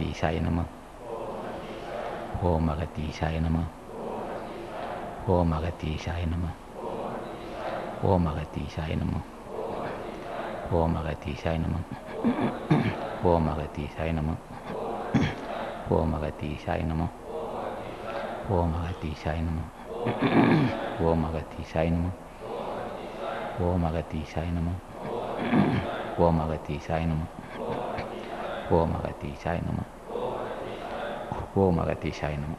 அகத்தீசாய நம. ஓம் அகத்தீசாய நம. ஓம் அகத்தீசாய நம. ஓம் அகத்தீசாய நம. ஓம் அகத்தீசாய நம. ஓம் அகத்தீசாய நம. ஓம் அகத்தீசாய நம. ஓம் அகத்தீசாய நம. ஓம் அகத்தீசாய நம. ஓம் அகத்தீசாய நம. ஓம் அகத்தீசாய நம. ஓம் அகத்தீசாய நம. ஓம் அகத்தீசாய நம.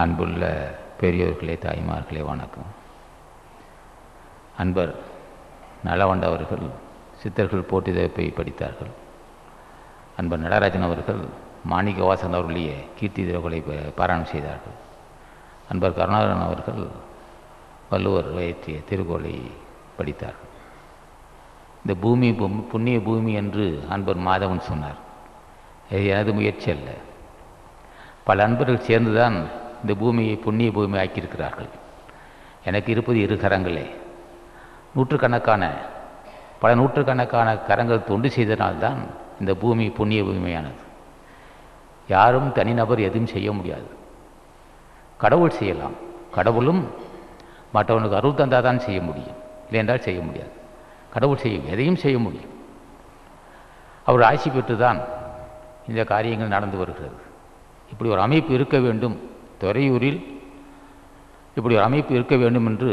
அன்புள்ள பெரியோர்களே, தாய்மார்களே, வணக்கம். அன்பர் நலவண்ட அவர்கள் சித்தர்கள் போற்றி தவிப்பை படித்தார்கள். அன்பர் நடராஜன் அவர்கள் மாணிக்க வாசகன் அவர்களுடைய கீர்த்தி திரவுகளை பாராயணம் செய்தார்கள். அன்பர் கருணாகரன் அவர்கள் வள்ளுவர் இயற்றிய திருக்குறளை படித்தார்கள். இந்த பூமி புண்ணிய பூமி என்று அன்பர் மாதவன் சொன்னார். இது எனது முயற்சி அல்ல. பல அன்பர்கள் சேர்ந்துதான் இந்த பூமியை புண்ணிய பூமி ஆக்கியிருக்கிறார்கள். எனக்கு இருப்பது 2 கரங்களே. பல நூற்றுக்கணக்கான கரங்கள் தொண்டு செய்தனால்தான் இந்த பூமி புண்ணிய பூமியானது. யாரும் தனிநபர் எதுவும் செய்ய முடியாது. கடவுள் செய்யலாம். கடவுளும் மற்றவனுக்கு அருள் தந்தால் தான் செய்ய முடியும், இல்லையென்றால் செய்ய முடியாது. கடவுள் எதையும் செய்ய முடியும். அவர் ஆட்சி பெற்று தான் இந்த காரியங்கள் நடந்து வருகிறது. இப்படி ஒரு அமைப்பு இருக்க வேண்டும், துறையூரில் இப்படி ஒரு அமைப்பு இருக்க வேண்டும் என்று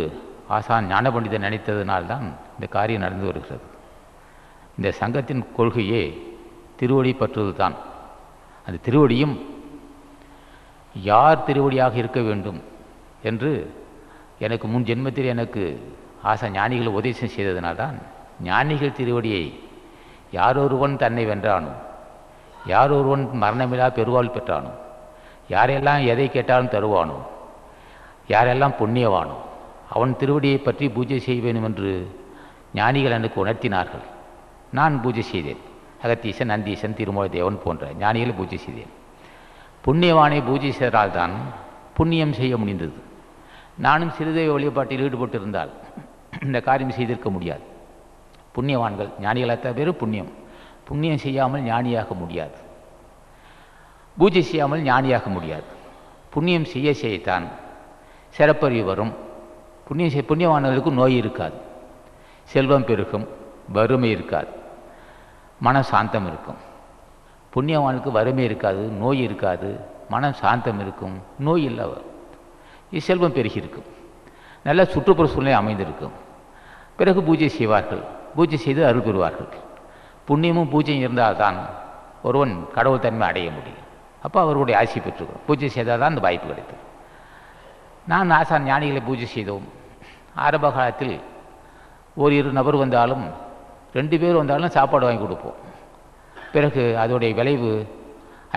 ஆசான் ஞானபண்டிதன் நினைத்ததினால்தான் இந்த காரியம் நடந்து வருகிறது. இந்த சங்கத்தின் கொள்கையே திருவடி பற்றுவது தான். அந்த திருவடியும் யார் திருவடியாக இருக்க வேண்டும் என்று எனக்கு முன் ஜென்மத்தில் எனக்கு ஆசா ஞானிகள் உபதேசம் செய்ததினால்தான் ஞானிகள் திருவடியை யாரொருவன் தன்னை வென்றானோ, யாரொருவன் மரணமில்லா பெருவாள் பெற்றானோ, யாரெல்லாம் எதை கேட்டாலும் தருவானோ, யாரெல்லாம் புண்ணியவானோ அவன் திருவடியை பற்றி பூஜை செய்ய வேண்டும் என்று ஞானிகள் எனக்கு உணர்த்தினார்கள். நான் பூஜை செய்தேன். அகத்தீசன், நந்தீசன், திருமூல தேவன் போன்ற ஞானிகளை பூஜை செய்தேன். புண்ணியவானை பூஜை செய்தால்தான் புண்ணியம் செய்ய முடிந்தது. நானும் சிறுதெய்வ வழிபாட்டில் ஈடுபட்டிருந்தால் இந்த காரியம் செய்திருக்க முடியாது. புண்ணியவான்கள் ஞானிகளாக பேர் புண்ணியம் செய்யாமல் ஞானியாக முடியாது. பூஜை செய்யாமல் ஞானியாக முடியாது. புண்ணியம் செய்யத்தான் சிறப்பறிவு வரும். புண்ணியவான்களுக்கு நோய் இருக்காது, செல்வம் பெருகும், வறுமை இருக்காது, மனம் சாந்தம் இருக்கும். புண்ணியவானுக்கு வறுமை இருக்காது, நோய் இருக்காது, மனம் சாந்தம் இருக்கும், நோய் இல்லை, செல்வம் பெருகி இருக்கும், நல்ல சுற்றுப்புற சூழ்நிலை அமைந்திருக்கும். பிறகு பூஜை செய்வார்கள், பூஜை செய்து அருள் பெறுவார்கள். புண்ணியமும் பூஜையும் இருந்தால்தான் ஒருவன் கடவுள் தன்மை அடைய முடியும். அப்போ அவருடைய ஆசி பெற்றுக்கிறோம். பூஜை செய்தால் தான் அந்த வாய்ப்பு கிடைத்தது. நான் ஆசான் ஞானிகளை பூஜை செய்தோம். ஆரம்ப காலத்தில் 1-2 நபர் வந்தாலும் 2 பேர் வந்தாலும் சாப்பாடு வாங்கி கொடுப்போம். பிறகு அதோடைய விளைவு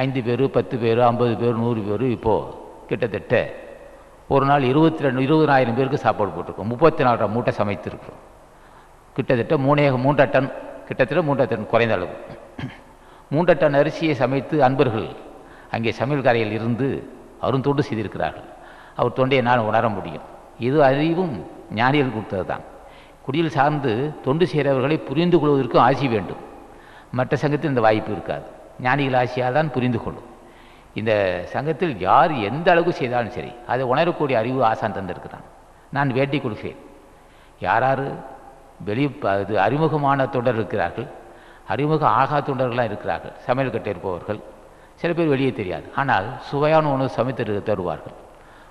5 பேர், 10 பேர், 50 பேர், 100 பேர், இப்போது கிட்டத்தட்ட ஒரு நாள் 20,000 பேருக்கு சாப்பாடு போட்டிருக்கோம். 34 மூட்டை சமைத்திருக்கிறோம். கிட்டத்தட்ட 3 டன், கிட்டத்தட்ட 3 டன் குறைந்த அளவு 3 டன் அரிசியை சமைத்து அன்பர்கள் அங்கே சமையல் கரையில் இருந்து அருந்தொண்டு செய்திருக்கிறார்கள். அவர் தொண்டையை நான் உணர முடியும். இது அறிவும் ஞானிகள் கொடுத்தது தான். குடியில் சார்ந்து தொண்டு செய்கிறவர்களை புரிந்து கொள்வதற்கும் ஆசி வேண்டும். மற்ற சங்கத்தில் இந்த வாய்ப்பு இருக்காது. ஞானிகள் ஆசியால் தான் புரிந்து கொள்ளும். இந்த சங்கத்தில் யார் எந்த அளவுக்கு செய்தாலும் சரி அதை உணரக்கூடிய அறிவு ஆசான் தந்திருக்கிறான். நான் வேட்டி கொடுக்கிறேன். யார் அறிமுகமான தொண்டர் இருக்கிறார்கள், அறிமுகம் ஆகா தொண்டர்களாக இருக்கிறார்கள். சமையல் கட்டை இருப்பவர்கள் சில பேர் வெளியே தெரியாது, ஆனால் சுவையான உணவு சமைத்து தருவார்கள்,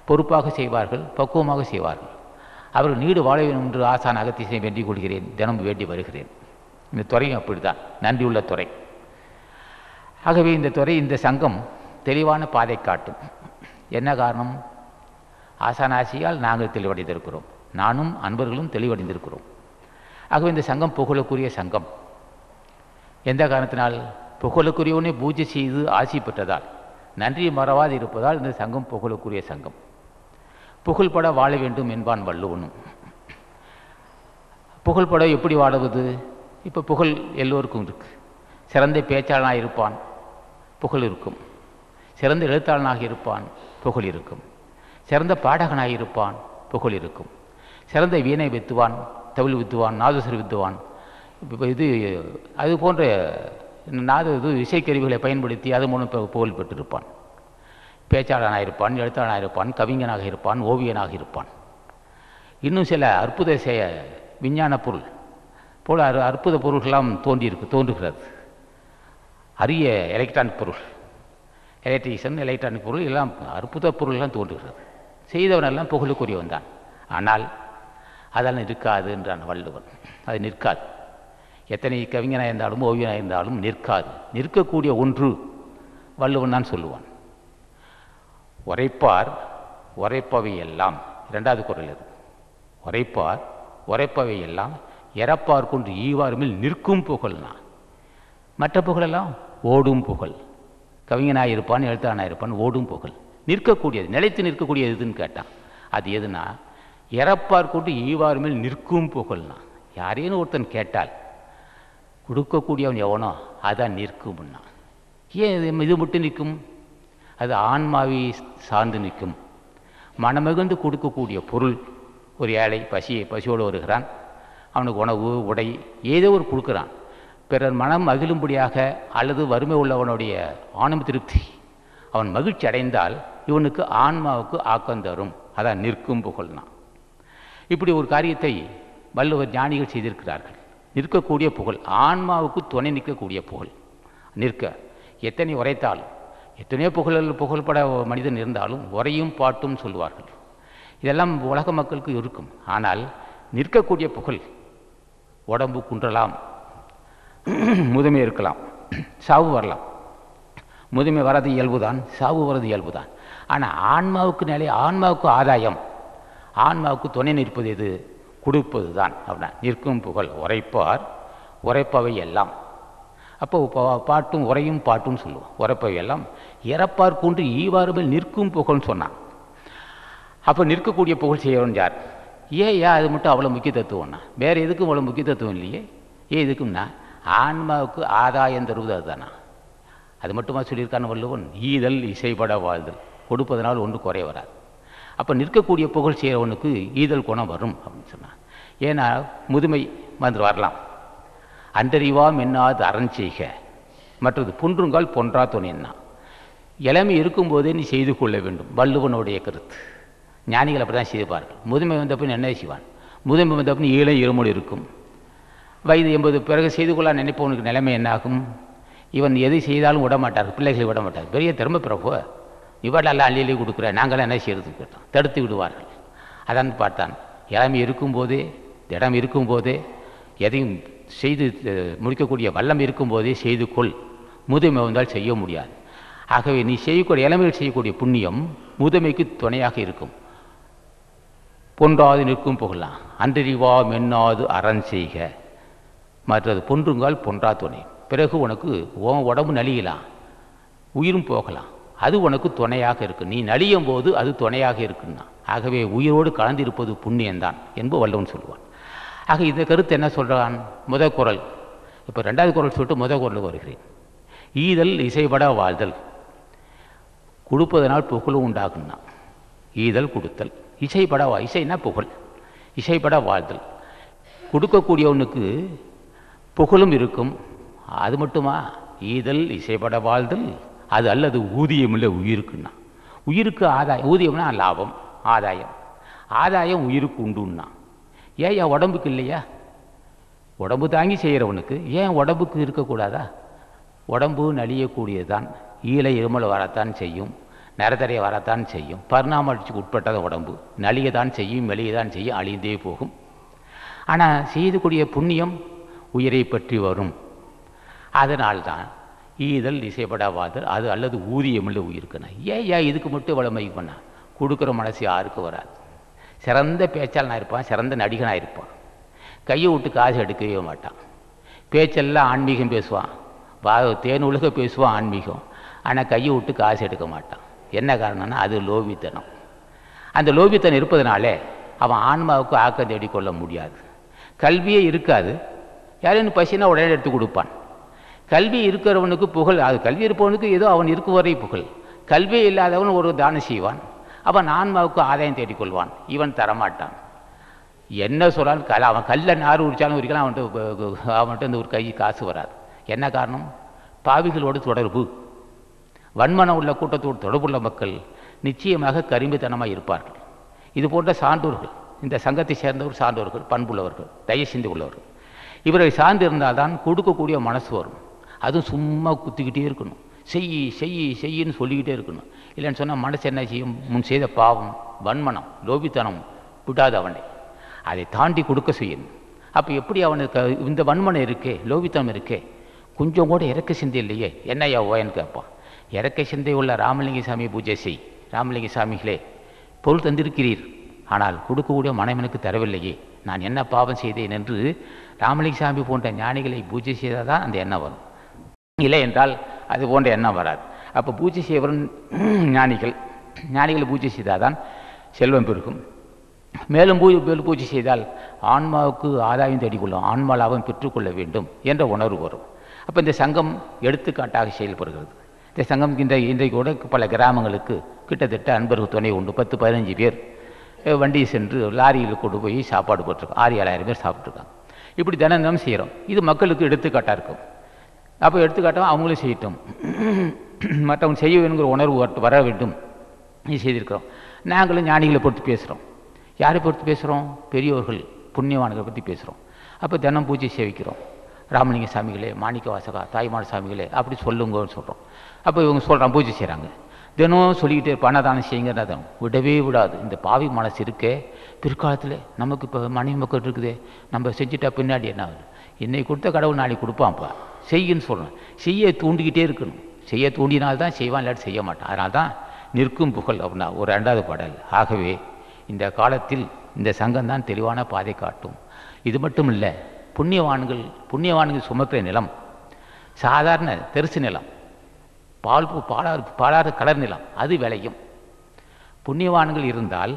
பொறுப்பாக செய்வார்கள், பக்குவமாக செய்வார்கள். அவர்கள் நீடு வாழ வேண்டும் என்று ஆசான் அகத்தீசனை வேண்டிக் கொள்கிறேன். தினம் வேண்டி வருகிறேன். இந்த துறையும் அப்படித்தான், நன்றியுள்ள துறை. ஆகவே இந்த துறை, இந்த சங்கம் தெளிவான பாதை காட்டும். என்ன காரணம்? ஆசான் ஆசியால் நாங்கள் தெளிவடைந்திருக்கிறோம். நானும் அன்பர்களும் தெளிவடைந்திருக்கிறோம். ஆகவே இந்த சங்கம் புகழுக்குரிய சங்கம். எந்த காரணத்தினால்? புகழுக்குரியவனே பூஜை செய்து ஆசி பெற்றதால், நன்றி மறவாது இருப்பதால் இந்த சங்கம் புகழுக்குரிய சங்கம். புகழ்பட வாழ வேண்டும் என்பான் வள்ளுவனும். புகழ்பட எப்படி வாழுவது? இப்போ புகழ் எல்லோருக்கும் இருக்கு. சிறந்த பேச்சாளனாக இருப்பான், புகழ் இருக்கும். சிறந்த எழுத்தாளனாக இருப்பான், புகழ் இருக்கும். சிறந்த பாடகனாக இருப்பான், புகழ் இருக்கும். சிறந்த வீணை வித்துவான், தவில் வித்துவான், நாதஸ்வர வித்துவான், இது அது போன்ற இது இசைக்கருவிகளை பயன்படுத்தி அது மூலம் புகழ் பெற்றிருப்பான். பேச்சாளனாக இருப்பான், எழுத்தாளனாக இருப்பான், கவிஞனாக இருப்பான், ஓவியனாக இருப்பான். இன்னும் சில அற்புத விஞ்ஞான பொருள் போல அற்புத பொருள்களாம் தோன்றுகிறது. அரிய எலக்ட்ரானிக் பொருள், எலக்ட்ரிஷியன், எலக்ட்ரானிக் பொருள் எல்லாம் அற்புத பொருள்லாம் தோன்றுகிறது. செய்தவனெல்லாம் புகழுக்குரியவன் தான். ஆனால் அதெல்லாம் இருக்காது என்றான் வள்ளுவன். அது நிற்காது. எத்தனை கவிஞனாக இருந்தாலும் ஓவியனாக இருந்தாலும் நிற்காது. நிற்கக்கூடிய ஒன்று வள்ளுவன் தான் சொல்லுவான். உரைப்பார் உரைப்பவை எல்லாம், இரண்டாவது குறள் இது. உரைப்பார் உரைப்பவை எல்லாம் இறப்பார் கொண்டு ஈவாருமில் நிற்கும் புகழ்னா. மற்ற புகழெல்லாம் ஓடும் புகழ். கவிஞனாக இருப்பான், எழுத்தாளனாக இருப்பான், ஓடும் புகழ். நிற்கக்கூடியது, நிலைத்து நிற்கக்கூடியது எதுன்னு கேட்டான். அது எதுனா இறப்பார் கொண்டு ஈவாருமில் நிற்கும் புகழ்னா. யாரேன்னு ஒருத்தன் கேட்டால் கொடுக்கக்கூடியவன் எவனோ அதான் நிற்கும்னா. ஏன் இது மட்டும் நிற்கும்? அது ஆன்மாவை சார்ந்து நிற்கும். மனமகிழ்ந்து கொடுக்கக்கூடிய பொருள். ஒரு ஏழை பசியோடு வருகிறான், அவனுக்கு உணவு உடை ஏதோ ஒரு கொடுக்குறான். பிறர் மனம் மகிழும்படியாக அல்லது வறுமை உள்ளவனுடைய ஆன்ம திருப்தி, அவன் மகிழ்ச்சி அடைந்தால் இவனுக்கு ஆன்மாவுக்கு ஆக்கம் தரும். அதான் நிற்கும் புகழ்னா. இப்படி ஒரு காரியத்தை வள்ளுவர் ஞானிகள் செய்திருக்கிறார்கள். நிற்கக்கூடிய புகழ், ஆன்மாவுக்கு துணை நிற்கக்கூடிய புகழ். நிற்க எத்தனை உரைத்தாலும், எத்தனையோ புகழ்பட மனிதன் இருந்தாலும் உரையும் பாட்டும் சொல்லுவார்கள். இதெல்லாம் உலக மக்களுக்கு இருக்கும். ஆனால் நிற்கக்கூடிய புகழ், உடம்பு குன்றலாம், முதுமை இருக்கலாம், சாவு வரலாம். முதுமை வரது இயல்புதான், சாவு வரது இயல்புதான். ஆனால் ஆன்மாவுக்கு நிலை, ஆன்மாவுக்கு ஆதாயம், ஆன்மாவுக்கு துணை நிற்பது எது? கொடுப்பது தான். அப்படின்னா நிற்கும் புகழ். உரைப்பார் உரைப்பவை எல்லாம். அப்போ பாட்டும் உரையும் பாட்டும் சொல்லுவோம். உரைப்பவை எல்லாம் இறப்பார் கொண்டு ஈவாறுமல் நிற்கும் புகழ்னு சொன்னான். அப்போ நிற்கக்கூடிய புகழ் செய்யறவன் யார்? ஏன் அது மட்டும் அவ்வளோ முக்கிய தத்துவம்னா? வேறு எதுக்கும் அவ்வளோ முக்கிய தத்துவம் இல்லையே. ஏன் எதுக்கும்னா ஆன்மாவுக்கு ஆதாயம் தருவது அதுதானா? அது மட்டுமா சொல்லியிருக்கான வள்ளுவன்? ஈதல் இசைப்பட வாழ்தல். கொடுப்பதனால் ஒன்று குறைய வராது. அப்போ நிற்கக்கூடிய புகழ் செய்கிறவனுக்கு ஈதல் குணம் வரும் அப்படின்னு சொன்னான். ஏன்னா முதுமை வந்து வரலாம். அன்றறிவாம் என்னாது அரண் செய்க, மற்றது புன்றுங்கால் பொன்றா துணைன்னா. இளமை இருக்கும்போதே நீ செய்து கொள்ள வேண்டும், வள்ளுவனுடைய கருத்து. ஞானிகள் அப்படி தான் செய்வார்கள். முதுமை வந்தப்பின் என்ன செய்வான்? முதுமை வந்தப்பின் ஈழ இருமொழி இருக்கும். வயது 80 பிறகு செய்து கொள்ள நினைப்பவனுக்கு நிலைமை என்னாகும்? இவன் எதை செய்தாலும் விடமாட்டார், பிள்ளைகளை விடமாட்டார். பெரிய திறமை பிறப்போ இவரெல்லாம் அள்ளி கொடுக்குற, நாங்களாம் என்ன செய்யறது கேட்டோம், தடுத்து விடுவார்கள். அதான் பார்த்தான். இளமை இருக்கும்போதே, திடம் இருக்கும்போதே, எதையும் செய்து முடிக்கக்கூடிய வல்லம் இருக்கும்போதே செய்து கொள். முதுமை வந்தால் செய்ய முடியாது. ஆகவே நீ செய்யக்கூடிய இளமையில் செய்யக்கூடிய புண்ணியம் முதுமைக்கு துணையாக இருக்கும். பொன்றாது நிற்கும் புகழலாம். அன்றறிவா மென்னாது அரண் செய்க, மற்றது பொன்றுங்கால் பொன்றா துணை. பிறகு உனக்கு உடம்பு நலியலாம், உயிரும் போகலாம். அது உனக்கு துணையாக இருக்கு. நீ நலியும் போது அது துணையாக இருக்குன்னா. ஆகவே உயிரோடு கலந்திருப்பது புண்ணியம்தான் என்பது வள்ளுவன் சொல்லுவான். ஆக இந்த கருத்து என்ன சொல்கிறான்? முதல் குறள். இப்போ ரெண்டாவது குறள் சொல்லிட்டு முதல் குறளுக்கு வருகிறேன். ஈதல் இசைப்பட வாழ்தல். கொடுப்பதனால் புகழும் உண்டாகுன்னா. ஈதல் கொடுத்தல். இசைப்பட இசைனா புகழ், இசைப்பட வாழ்தல். கொடுக்கக்கூடியவனுக்கு புகழும் இருக்கும். அது மட்டுமா? ஈதல் இசைப்பட வாழ்தல். அது அல்லது ஊதியம் இல்லை உயிருக்குன்னா. உயிருக்கு ஆதாயம். ஊதியம்னா லாபம், ஆதாயம். ஆதாயம் உயிருக்கு உண்டுன்னா. ஏன் உடம்புக்கு இல்லையா? உடம்பு தாங்கி செய்கிறவனுக்கு ஏன் உடம்புக்கு இருக்கக்கூடாதா? உடம்பு நலியக்கூடியதுதான். ஈழை இருமல் வரத்தான் செய்யும், நிறத்தறையை வரத்தான் செய்யும். பரிணாமத்துக்கு உட்பட்டத உடம்பு நலியதான் செய்யும், மெலியதான் செய்யும், அழிந்தே போகும். ஆனால் செய்யக்கூடிய புண்ணியம் உயிரை பற்றி வரும். அதனால்தான் ஈதல் இசைப்படாவாதல். அது அல்லது ஊதியமில்லை உயிருக்குண்ணா. ஏன் இதுக்கு மட்டும் இவ்வளோ மைக் பண்ணா? கொடுக்குற மனசு யாருக்கு வராது. சிறந்த பேச்சாளனாக இருப்பான், சிறந்த நடிகனாக இருப்பான், கையை விட்டு காசு எடுக்கவே மாட்டான். பேச்செல்லாம் ஆன்மீகம் பேசுவான், தேனொழுக பேசுவான் ஆன்மீகம். ஆனால் கையை விட்டு காசு எடுக்க மாட்டான். என்ன காரணம்னா அது லோபித்தனம். அந்த லோபித்தனம் இருப்பதனாலே அவன் ஆன்மாவுக்கு ஆக்கம் தேடிக்கொள்ள முடியாது. கல்வியே இருக்காது. யாரும் பசினா உடனே எடுத்து கொடுப்பான். கல்வி இருக்கிறவனுக்கு புகழ். அது கல்வி இருப்பவனுக்கு ஏதோ அவன் இருக்கும் வரை புகழ். கல்வி இல்லாதவன் ஒரு தானம் செய்வான், அவன் ஆன்மாவுக்கு ஆதாயம் தேடிக்கொள்வான். இவன் தரமாட்டான். என்ன சொல்லாலும் அவன் கல்லை நார் உரிச்சாலும் உரிக்கலாம், அவன்கிட்ட இந்த ஒரு கை காசு வராது. என்ன காரணம்? பாவிகளோடு தொடர்பு, வன்மனம் உள்ள கூட்டத்தோடு தொடர்புள்ள மக்கள் நிச்சயமாக கருமித்தனமாக இருப்பார்கள். இது போன்ற சான்றோர்கள், இந்த சங்கத்தை சேர்ந்தவர் சான்றோர்கள், பண்புள்ளவர்கள், தயசிந்தி உள்ளவர்கள், இவரை சார்ந்து இருந்தால்தான் கொடுக்கக்கூடிய மனசு வரும். அதுவும் சும்மா குத்திக்கிட்டே இருக்கணும், செய்யின்னு சொல்லிக்கிட்டே இருக்கணும். இல்லைன்னு சொன்னால் மனசு என்ன செய்யும்? முன் செய்த பாவம், வன்மனம், லோபித்தனம் விடாது அவனை, அதை தாண்டி கொடுக்க செய்யணும். அப்போ எப்படி அவனுக்கு இந்த வன்மனம் இருக்கே, லோபித்தனம் இருக்கே, கொஞ்சம் கூட இறக்க சிந்தை இல்லையே, என்னையா ஓயன்னு கேட்பான். இறக்க சிந்தை உள்ள ராமலிங்க சாமி பூஜை செய். ராமலிங்க சாமிகளே, பொருள் தந்திருக்கிறீர், ஆனால் கொடுக்கக்கூடிய மனம் எனக்கு தரவில்லையே, நான் என்ன பாவம் செய்தேன் என்று ராமலிங்க சாமி போன்ற ஞானிகளை பூஜை செய்தால் தான் அந்த எண்ணம் வரும். இல்லை என்றால் அது போன்ற எண்ணம் வராது. அப்போ பூஜை செய்வரும் ஞானிகளை பூஜை செய்தால் தான் செல்வம் பெருகும். மேலும் பூஜை செய்தால் ஆன்மாவுக்கு ஆதாயம் தேடிக்கொள்ளும், ஆன்மா லாபம் பெற்றுக்கொள்ள வேண்டும் என்ற உணர்வு வரும். அப்போ இந்த சங்கம் எடுத்துக்காட்டாக செயல்படுகிறது. இந்த சங்கம் இன்றைக்கு கூட பல கிராமங்களுக்கு கிட்டத்தட்ட அன்பர்கள் துணை உண்டு. 10-15 பேர் வண்டி சென்று லாரியில் கொண்டு போய் சாப்பாடு போட்டிருக்கோம். 6,000-7,000 பேர் சாப்பிட்ருக்காங்க. இப்படி தினம் செய்கிறோம். இது மக்களுக்கு எடுத்துக்காட்டாக இருக்கும். அப்போ எடுத்துக்காட்டாக அவங்களும் செய்யட்டும், மற்றவங்க செய்ய வேணுங்கிற உணர்வு வர வேண்டும். இது செய்திருக்கிறோம். நாங்களும் ஞானிகளை பொறுத்து பேசுகிறோம். யாரை பொறுத்து பேசுகிறோம்? பெரியோர்கள், புண்ணியவான்களை பற்றி பேசுகிறோம். அப்போ தினம் பூஜை சேவிக்கிறோம். ராமலிங்க சாமிகளே, மாணிக்க வாசகா, தாய்மான சாமிகளே அப்படி சொல்லுங்கன்னு சொல்கிறோம். அப்போ இவங்க சொல்கிறான், பூஜை செய்கிறாங்க. தினம் சொல்லிக்கிட்டே பணதானம் செய்யுங்கிறதான் விடவே விடாது. இந்த பாவி மனசு இருக்கே, பிற்காலத்தில் நமக்கு இப்போ மனைவி மக்கள் இருக்குதே, நம்ம செஞ்சுட்டா பின்னாடி என்ன ஆகுது? என்னை கொடுத்த கடவுள் நாளைக்கு கொடுப்பான்ப்பா, செய்யுன்னு சொல்லணும். செய்ய தூண்டிக்கிட்டே இருக்கணும். செய்ய தூண்டினால்தான் செய்வான், இல்லாட்டி செய்ய மாட்டான். அதனால தான் நிற்கும் புகழ் அப்படின்னா ஒரு 2வது பாடல். ஆகவே இந்த காலத்தில் இந்த சங்கம் தான் தெளிவான பாதை காட்டும். இது மட்டும் இல்லை, புண்ணியவான்கள் சுமக்கிற நிலம் சாதாரண தெருசு நிலம், பாலாறு கலர் நிலம், அது விளையும். புண்ணியவான்கள் இருந்தால்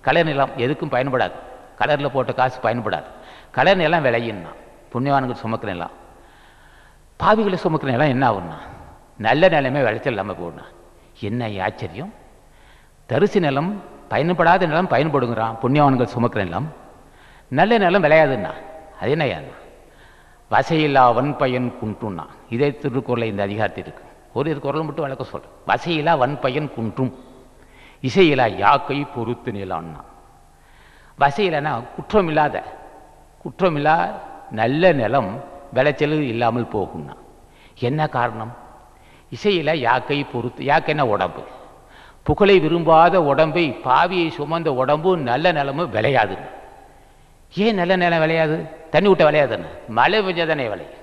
கலர் நிலம் எதுக்கும் பயன்படாது, கலரில் போட்ட காசு பயன்படாது. கலர் நிலம் விளையும்னா புண்ணியவான்கள் சுமக்கிற நிலம். பாவிகளை சுமக்கிற நிலம் என்ன ஆகும்னா நல்ல நிலமே விளைச்சல் இல்லாமல் போகணும்னா என்ன ஆச்சரியம்? தரிசு நிலம் பயன்படாத நிலம் பயன்படுங்கிறான் புண்ணியவான்கள் சுமக்கிற நிலம். நல்ல நிலம் விளையாதுன்னா அது என்ன? வசையில்லா வன்பயன் குன்றும்னா இதே திருக்குறளை இந்த அதிகாரத்தில் இருக்கு. ஒரு குரல் மட்டும் வழக்க சொல்கிறேன். வசையிலா வன்பயன் குன்றும், இசையிலா யாக்கை பொறுத்து நிலான்னா. வசையிலனா குற்றமில்லா நல்ல நிலம் விளைச்சல் இல்லாமல் போகும்னா என்ன காரணம்? இசையில யாக்கை பொறுத்து, யாக்கைன்னா உடம்பு, புகழை விரும்பாத உடம்பை, பாவியை சுமந்த உடம்பு நல்ல நிலமும் விளையாது. ஏன் நல்ல நிலம் விளையாது? தண்ணி விட்ட விளையாதுன்னு மழை பெஞ்சதானே விளையும்.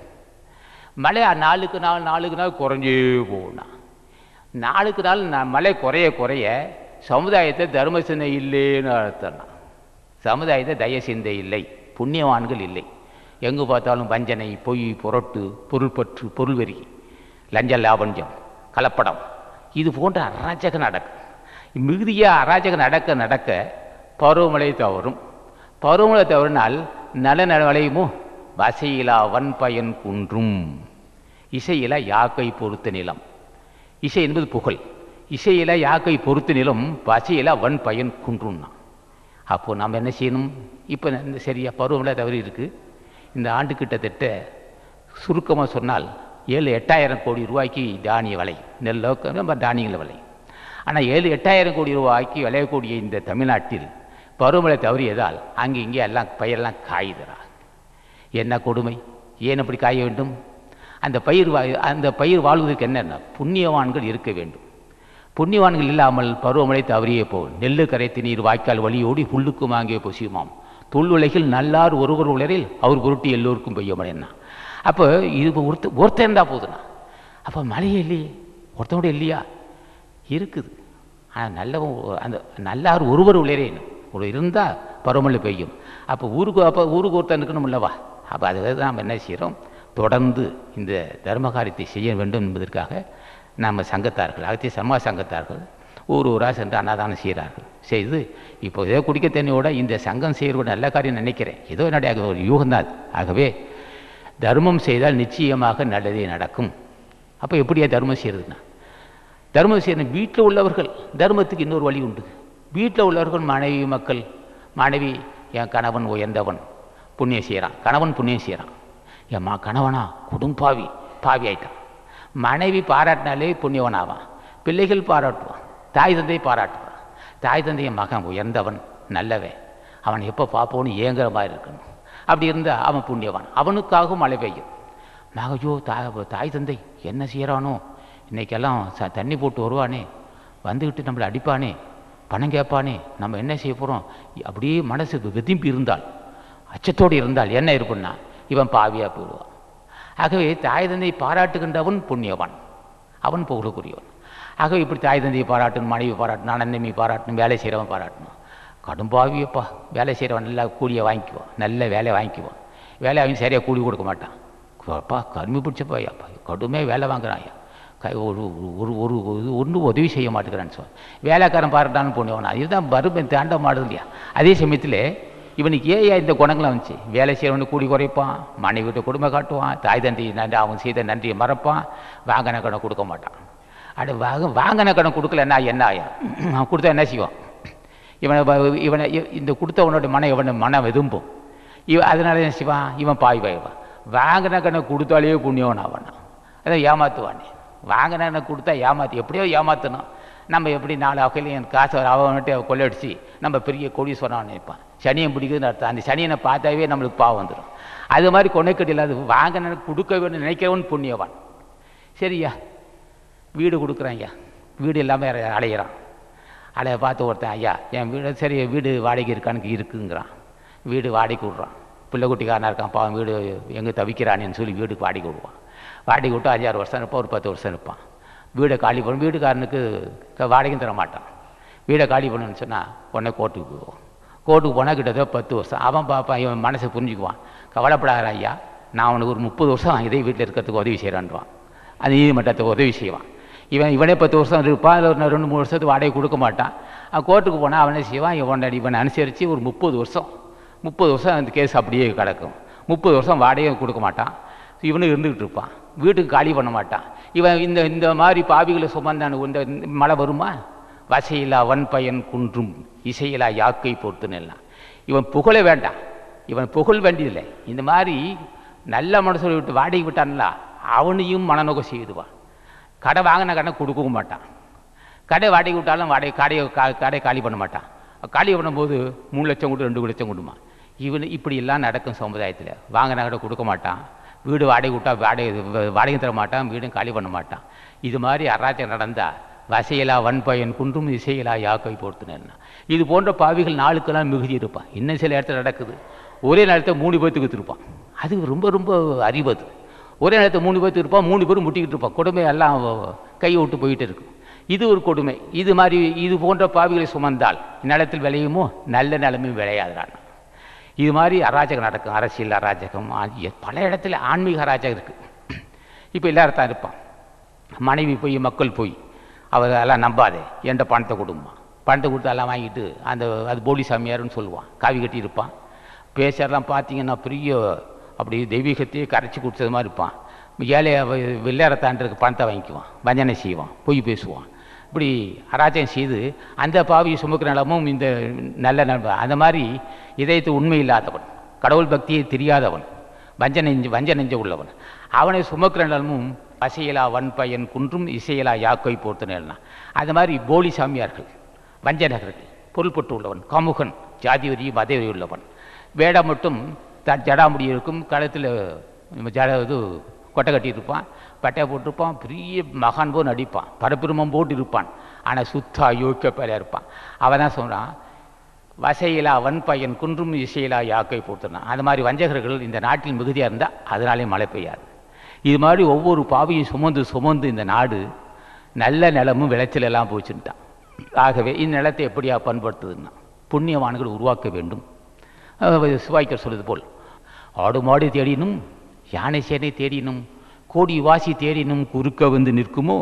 மழை நாளுக்கு நாள் குறைஞ்சே போகும்னா நாளுக்கு நாள் மழை குறைய சமுதாயத்தை தர்ம சிந்தை இல்லைன்னு அர்த்தம்னா சமுதாயத்தை தய சிந்தை இல்லை, புண்ணியவான்கள் இல்லை. எங்கு பார்த்தாலும் வஞ்சனை, பொய், புரட்டு, பொருள்பற்று, பொருள்வெறி, லஞ்ச லாபஞ்சம், கலப்படம், இது போன்ற அராஜகம் நடக்கும். மிகுதியாக அராஜகம் நடக்க பருவமழை தவறும். பருவமழை தவறினால் நல்ல விளையுமோ? வசையிலா வன்பயன் குன்றும், இசையில யாக்கை பொறுத்த நிலம். இசை என்பது புகழ். இசையில யாக்கை பொறுத்த நிலம், வசையில வன்பயன் குன்றும்னா அப்போது நாம் என்ன செய்யணும்? இப்போ இந்த சரியா பருவமழை தவறி இருக்குது. இந்த ஆண்டு கிட்டத்தட்ட சுருக்கமாக சொன்னால் 7-8,000 கோடி ரூபாய்க்கு தானிய விலை, நெல்லோ நம்ம தானியங்கள் விலை. ஆனால் 7-8,000 கோடி ரூபாய்க்கு விளையக்கூடிய இந்த தமிழ்நாட்டில் பருவமழை தவறியதால் அங்கே இங்கே எல்லாம் பயிரெல்லாம் காயுதுரா. என்ன கொடுமை! ஏன் அப்படி காய வேண்டும்? அந்த பயிர் வாழ்வதற்கு என்னென்ன? புண்ணியவான்கள் இருக்க வேண்டும். புண்ணியவான்கள் இல்லாமல் பருவமழை தவறியே போகும். நெல்லு கரைத்து நீர் வாய்க்கால் வழியோடி புல்லுக்கு வாங்கிய பொசியுமாம், தொல்லுலகில் நல்லார் ஒருவர் உலரில் அவர் பொருட்டு எல்லோருக்கும் பெய்யமடைனா. அப்போ இது ஒருத்தர் இருந்தால் போதுண்ணா. அப்போ மழையே இல்லையே, ஒருத்தனோட இல்லையா? இருக்குது. ஆனால் அந்த நல்லார் ஒருவர் உலரேன்னு ஒரு இருந்தால் பருவமழை பெய்யும். அப்போ ஊருக்கு ஒருத்தன் இருக்கணும் இல்லவா? அப்போ அதுக்கு நாம் என்ன செய்கிறோம்? தொடர்ந்து இந்த தர்ம காரியத்தை செய்ய வேண்டும் என்பதற்காக நம்ம சங்கத்தார்கள், அகத்திய சமூக சங்கத்தார்கள் ஊராக சென்று அன்னதானம் செய்கிறார்கள். செய்து இப்போ ஏதோ குடிக்க தண்ணியோட இந்த சங்கம் செய்கிற நல்ல காரியம் நினைக்கிறேன். ஏதோ என்னுடைய ஒரு யூகம்தான். ஆகவே தர்மம் செய்தால் நிச்சயமாக நல்லதே நடக்கும். அப்போ எப்படியா தர்மம் செய்கிறதுனா? தர்மம் செய்யணும். வீட்டில் உள்ளவர்கள் தர்மத்துக்கு இன்னொரு வழி உண்டு. வீட்டில் உள்ளவர்கள் மனைவி என் கணவன் உயர்ந்தவன் புண்ணியம் செய்கிறான், கணவன் புண்ணியம் செய்கிறான். என் கணவனா பாவி ஆயிட்டான். மனைவி பாராட்டினாலே புண்ணியவனாவான், பிள்ளைகள் பாராட்டுவான், தாய் தந்தையை பாராட்டுவான். தாய் தந்தைய மகன் உயர்ந்தவன், நல்லவன், அவன் எப்போ பார்ப்போன்னு ஏங்குற மாதிரி இருக்கணும். அப்படி இருந்தால் அவன் புண்ணியவான், அவனுக்காகவும் மழை பெய்யும். மகையோ தாய் தந்தை என்ன செய்கிறானோ, இன்றைக்கெல்லாம் தண்ணி போட்டு வருவானே, வந்துக்கிட்டு நம்மளை அடிப்பானே, பணம் கேட்பானே, நம்ம என்ன செய்ய போகிறோம், அப்படியே மனசு விரும்பி இருந்தால், அச்சத்தோடு இருந்தால் என்ன இருக்குன்னா இவன் பாவியாக போயிடுவான். ஆகவே தாய் தந்தையை பாராட்டுகின்றவன் புண்ணியவான், அவன் புகழுக்குரியவன். ஆகவே இப்படி தாய் தந்தையை பாராட்டணும், மனைவி பாராட்டணும், அண்ணன்மை பாராட்டணும், வேலை செய்கிறவன் பாராட்டணும். கடும்பாவியப்பா, வேலை செய்கிறவன் நல்லா கூலியை வாங்கிக்குவான், நல்ல வேலையை வாங்கிக்குவான், வேலை வாங்கி சரியாக கூலி கொடுக்க மாட்டான். அப்பா கருமி பிடிச்சப்பா, ஐயாப்பா கடுமையாக வேலை வாங்குறான், ஐயா ஒரு ஒரு ஒரு ஒன்றும் உதவி செய்ய மாட்டேங்கிறான்னு சொல். வேலைக்காரன் பாராட்டான்னு புண்ணியவனா, இதுதான் வறுமை தாண்ட மாடுது இல்லையா. அதே சமயத்தில் இவனுக்கு ஏன் இந்த குணங்கள்லாம் வந்துச்சு, வேலை செய்கிறவனு கூலி குறைப்பான், மனைவிட்ட கொடுமை காட்டுவான், தாய் தந்தை நன்றி அவன் செய்த நன்றியை மறப்பான், வாங்கின கடன் கொடுக்க மாட்டான். அட வாங்கின கடன் கொடுக்கலன்னா என்ன ஆயா, அவன் கொடுத்தா என்ன செய்வான், இவனை இந்த கொடுத்தவனோட இவனை மனம் விரும்பும். அதனால என்ன செய்வான், இவன் பாய் பாய்வான். வாங்கின கடன் கொடுத்தாலே புண்ணியவன் ஆவானா, அதான் ஏமாத்துவானே. வாங்கின கொடுத்தா ஏமாத்து, எப்படியோ ஏமாற்றணும். நம்ம எப்படி 4 வகையிலையும் காசு அவன்கிட்ட கொள்ளடிச்சு நம்ம பெரிய கோடீஸ்வரன் நினைப்பான். சனியை பிடிக்குதுன்னு அர்த்தம், அந்த சனியனை பார்த்தாவே நம்மளுக்கு பாவம் வந்துடும். அது மாதிரி கொனைக்கட்டு இல்லாது வாங்கின கொடுக்க வேணும்னு நினைக்கிறவன் புண்ணியவான். சரியா, வீடு கொடுக்குறான் ஐயா, வீடு இல்லாமல் அலையிறான். அதை பார்த்து ஒருத்தன், ஐயா என் வீடு சரி வீடு வாடகை இருக்கான்னு இருக்குங்கிறான். வீடு வாடகைக்கு விட்றான். பிள்ளை குட்டிக்காரனாக இருக்கான், பாவம் வீடு எங்கே தவிக்கிறானேன்னு சொல்லி வீட்டுக்கு வாடகை விடுவான். வாடகை விட்டு 5-6 வருஷம் இருப்பான், ஒரு 10 வருஷம் இருப்பான். வீடை காலி பண்ண வீட்டுக்காரனுக்கு வாடகையும் தர மாட்டான். வீடை காலி பண்ணுன்னு சொன்னால் உடனே கோர்ட்டுக்கு போயிடுவான். கோர்ட்டுக்கு போனால் கிட்டத்தட்ட 10 வருஷம் அவன் பார்ப்பான். இவன் மனசை புரிஞ்சுக்குவான், கவலைப்படாத ஐயா நான் அவனுக்கு ஒரு 30 வருஷம் இதே வீட்டில் இருக்கிறதுக்கு உதவி செய்கிறான்வான். அது நீதிமன்றத்துக்கு உதவி செய்வான். இவனே 10 வருஷம் இருப்பான், இல்லை 2-3 வருஷத்துக்கு வாடகை கொடுக்க மாட்டான். கோர்ட்டுக்கு போனால் அவனே செய்வான், இவனை அனுசரித்து ஒரு 30 வருஷம் அந்த கேஸ் அப்படியே கிடக்கும். 30 வருஷம் வாடகையை கொடுக்க மாட்டான், இவனும் இருந்துக்கிட்டு இருப்பான், வீட்டுக்கு காலி பண்ண மாட்டான். இவன் இந்த மாதிரி பாவிகளை சுமந்தான். இந்த மழை வருமா, வசையிலா வன் பயன் குன்றும் இசையிலா யாக்கை பொறுத்துனெல்லாம். இவன் புகழ வேண்டாம், இவன் புகழ் வேண்டியதில்லை. இந்த மாதிரி நல்ல மனசோட விட்டு வாடகை விட்டான்ல அவனையும் மனநோக்க செய்துவான். கடை வாங்கின கடனை கொடுக்கவும் மாட்டான். கடை வாடகை விட்டாலும் கடை காலி பண்ண மாட்டான். காலி பண்ணும்போது 3 லட்சம் கொடு 2 லட்சம் கொடுமா. இப்படியெல்லாம் நடக்கும் சமுதாயத்தில். வாங்கின கடை கொடுக்க மாட்டான், வீடு வாடகை விட்டால் வாடகை தர மாட்டான், வீடும் காலி பண்ண மாட்டான். இது மாதிரி அராஜகம் நடந்தால் வசையிலா வன் பயன் குன்றும் இசையிலா யாக்கை பொறுத்துனா. இது போன்ற பாவிகள் நாளுக்கெல்லாம் மிகுதி இருப்பான். இன்னும் சில இடத்துல நடக்குது, ஒரே நேரத்தில் 3 பேர்த்துக்கு விற்றுருப்பான். அது ரொம்ப ரொம்ப அறிவது. ஒரே நேரத்தில் 3 பேர்த்துக்கு இருப்பான், 3 பேரும் முட்டிக்கிட்டு இருப்பான். கொடுமை எல்லாம் கையை விட்டு போயிட்டு இருக்கும். இது ஒரு கொடுமை. இது மாதிரி இது போன்ற பாவிகளை சுமந்தால் நிலத்தில் விளையுமோ, நல்ல நிலமையும் விளையாதுறான். இது மாதிரி அராஜகம் நடக்கும். அரசியல் அராஜகம், பல இடத்துல ஆன்மீக அராஜகம் இருக்குது. இப்போ எல்லாரும் தான் இருப்பான். மனைவி போய் மக்கள் போய் அவரெல்லாம் நம்பாதே, என்கிட்ட பணத்தை கொடுமா, பணத்தை கொடுத்து எல்லாம் வாங்கிட்டு அது போலி சாமியாருன்னு சொல்லுவான். காவி கட்டி இருப்பான். பேசலாம் பார்த்தீங்கன்னா பெரிய அப்படி தெய்வீகத்தையே கரைச்சி குடிச்சது மாதிரி இருப்பான். ஏழையை வெள்ளாரத்தாண்டருக்கு பணத்தை வாங்கிக்குவான், வஞ்சனை செய்வான், பொய் பேசுவான். இப்படி அராஜகம் செய்து அந்த பாவியை சுமக்கிற நிலமும் இந்த நல்ல நண்பன். அந்த மாதிரி இதயத்து உண்மை இல்லாதவன், கடவுள் பக்தியை தெரியாதவன், வஞ்ச நெஞ்ச உள்ளவன், அவனை சுமக்கிற நிலமும் வசையிலா வன் பயன் குன்றும் இசையிலா யாக்கை பொறுத்தனா. அது மாதிரி போலி சாமியார்கள், வஞ்சனர்கள், பொருள்பட்டு உள்ளவன், காமுகன், ஜாதி வரி மத வரி உள்ளவன், வேடம் மட்டும் ஜடாமுடி இருக்கும், கழுத்தில் இது கொட்டை கட்டியிருப்பான், பட்டையை போட்டிருப்பான், பெரிய மகான் போல் நடிப்பான், பரபிரமம் போட்டு இருப்பான். ஆனால் சுத்த அயோக்கிய பேராக இருப்பான். அவன் தான் சொல்கிறான், வசையிலா வன் பயன் குன்றும் இசையிலா யாக்கை போட்டுனான். அது மாதிரி வஞ்சகர்கள் இந்த நாட்டில் மிகுதியாக இருந்தால் அதனாலே மழை பெய்யாது. இது மாதிரி ஒவ்வொரு பாவியும் சுமந்து இந்த நாடு நல்ல நிலமும் விளைச்சல் எல்லாம் போச்சுட்டான். ஆகவே இந்த நிலத்தை எப்படியா பண்படுத்துதுன்னா புண்ணியவான்கள் உருவாக்க வேண்டும். சிவாய்க்கர் சொல்வது போல், ஆடு மாடு தேடினும் யானை சேனை தேடினும் கோடி வாசி தேடினும் குறுக்க வந்து நிற்குமோ,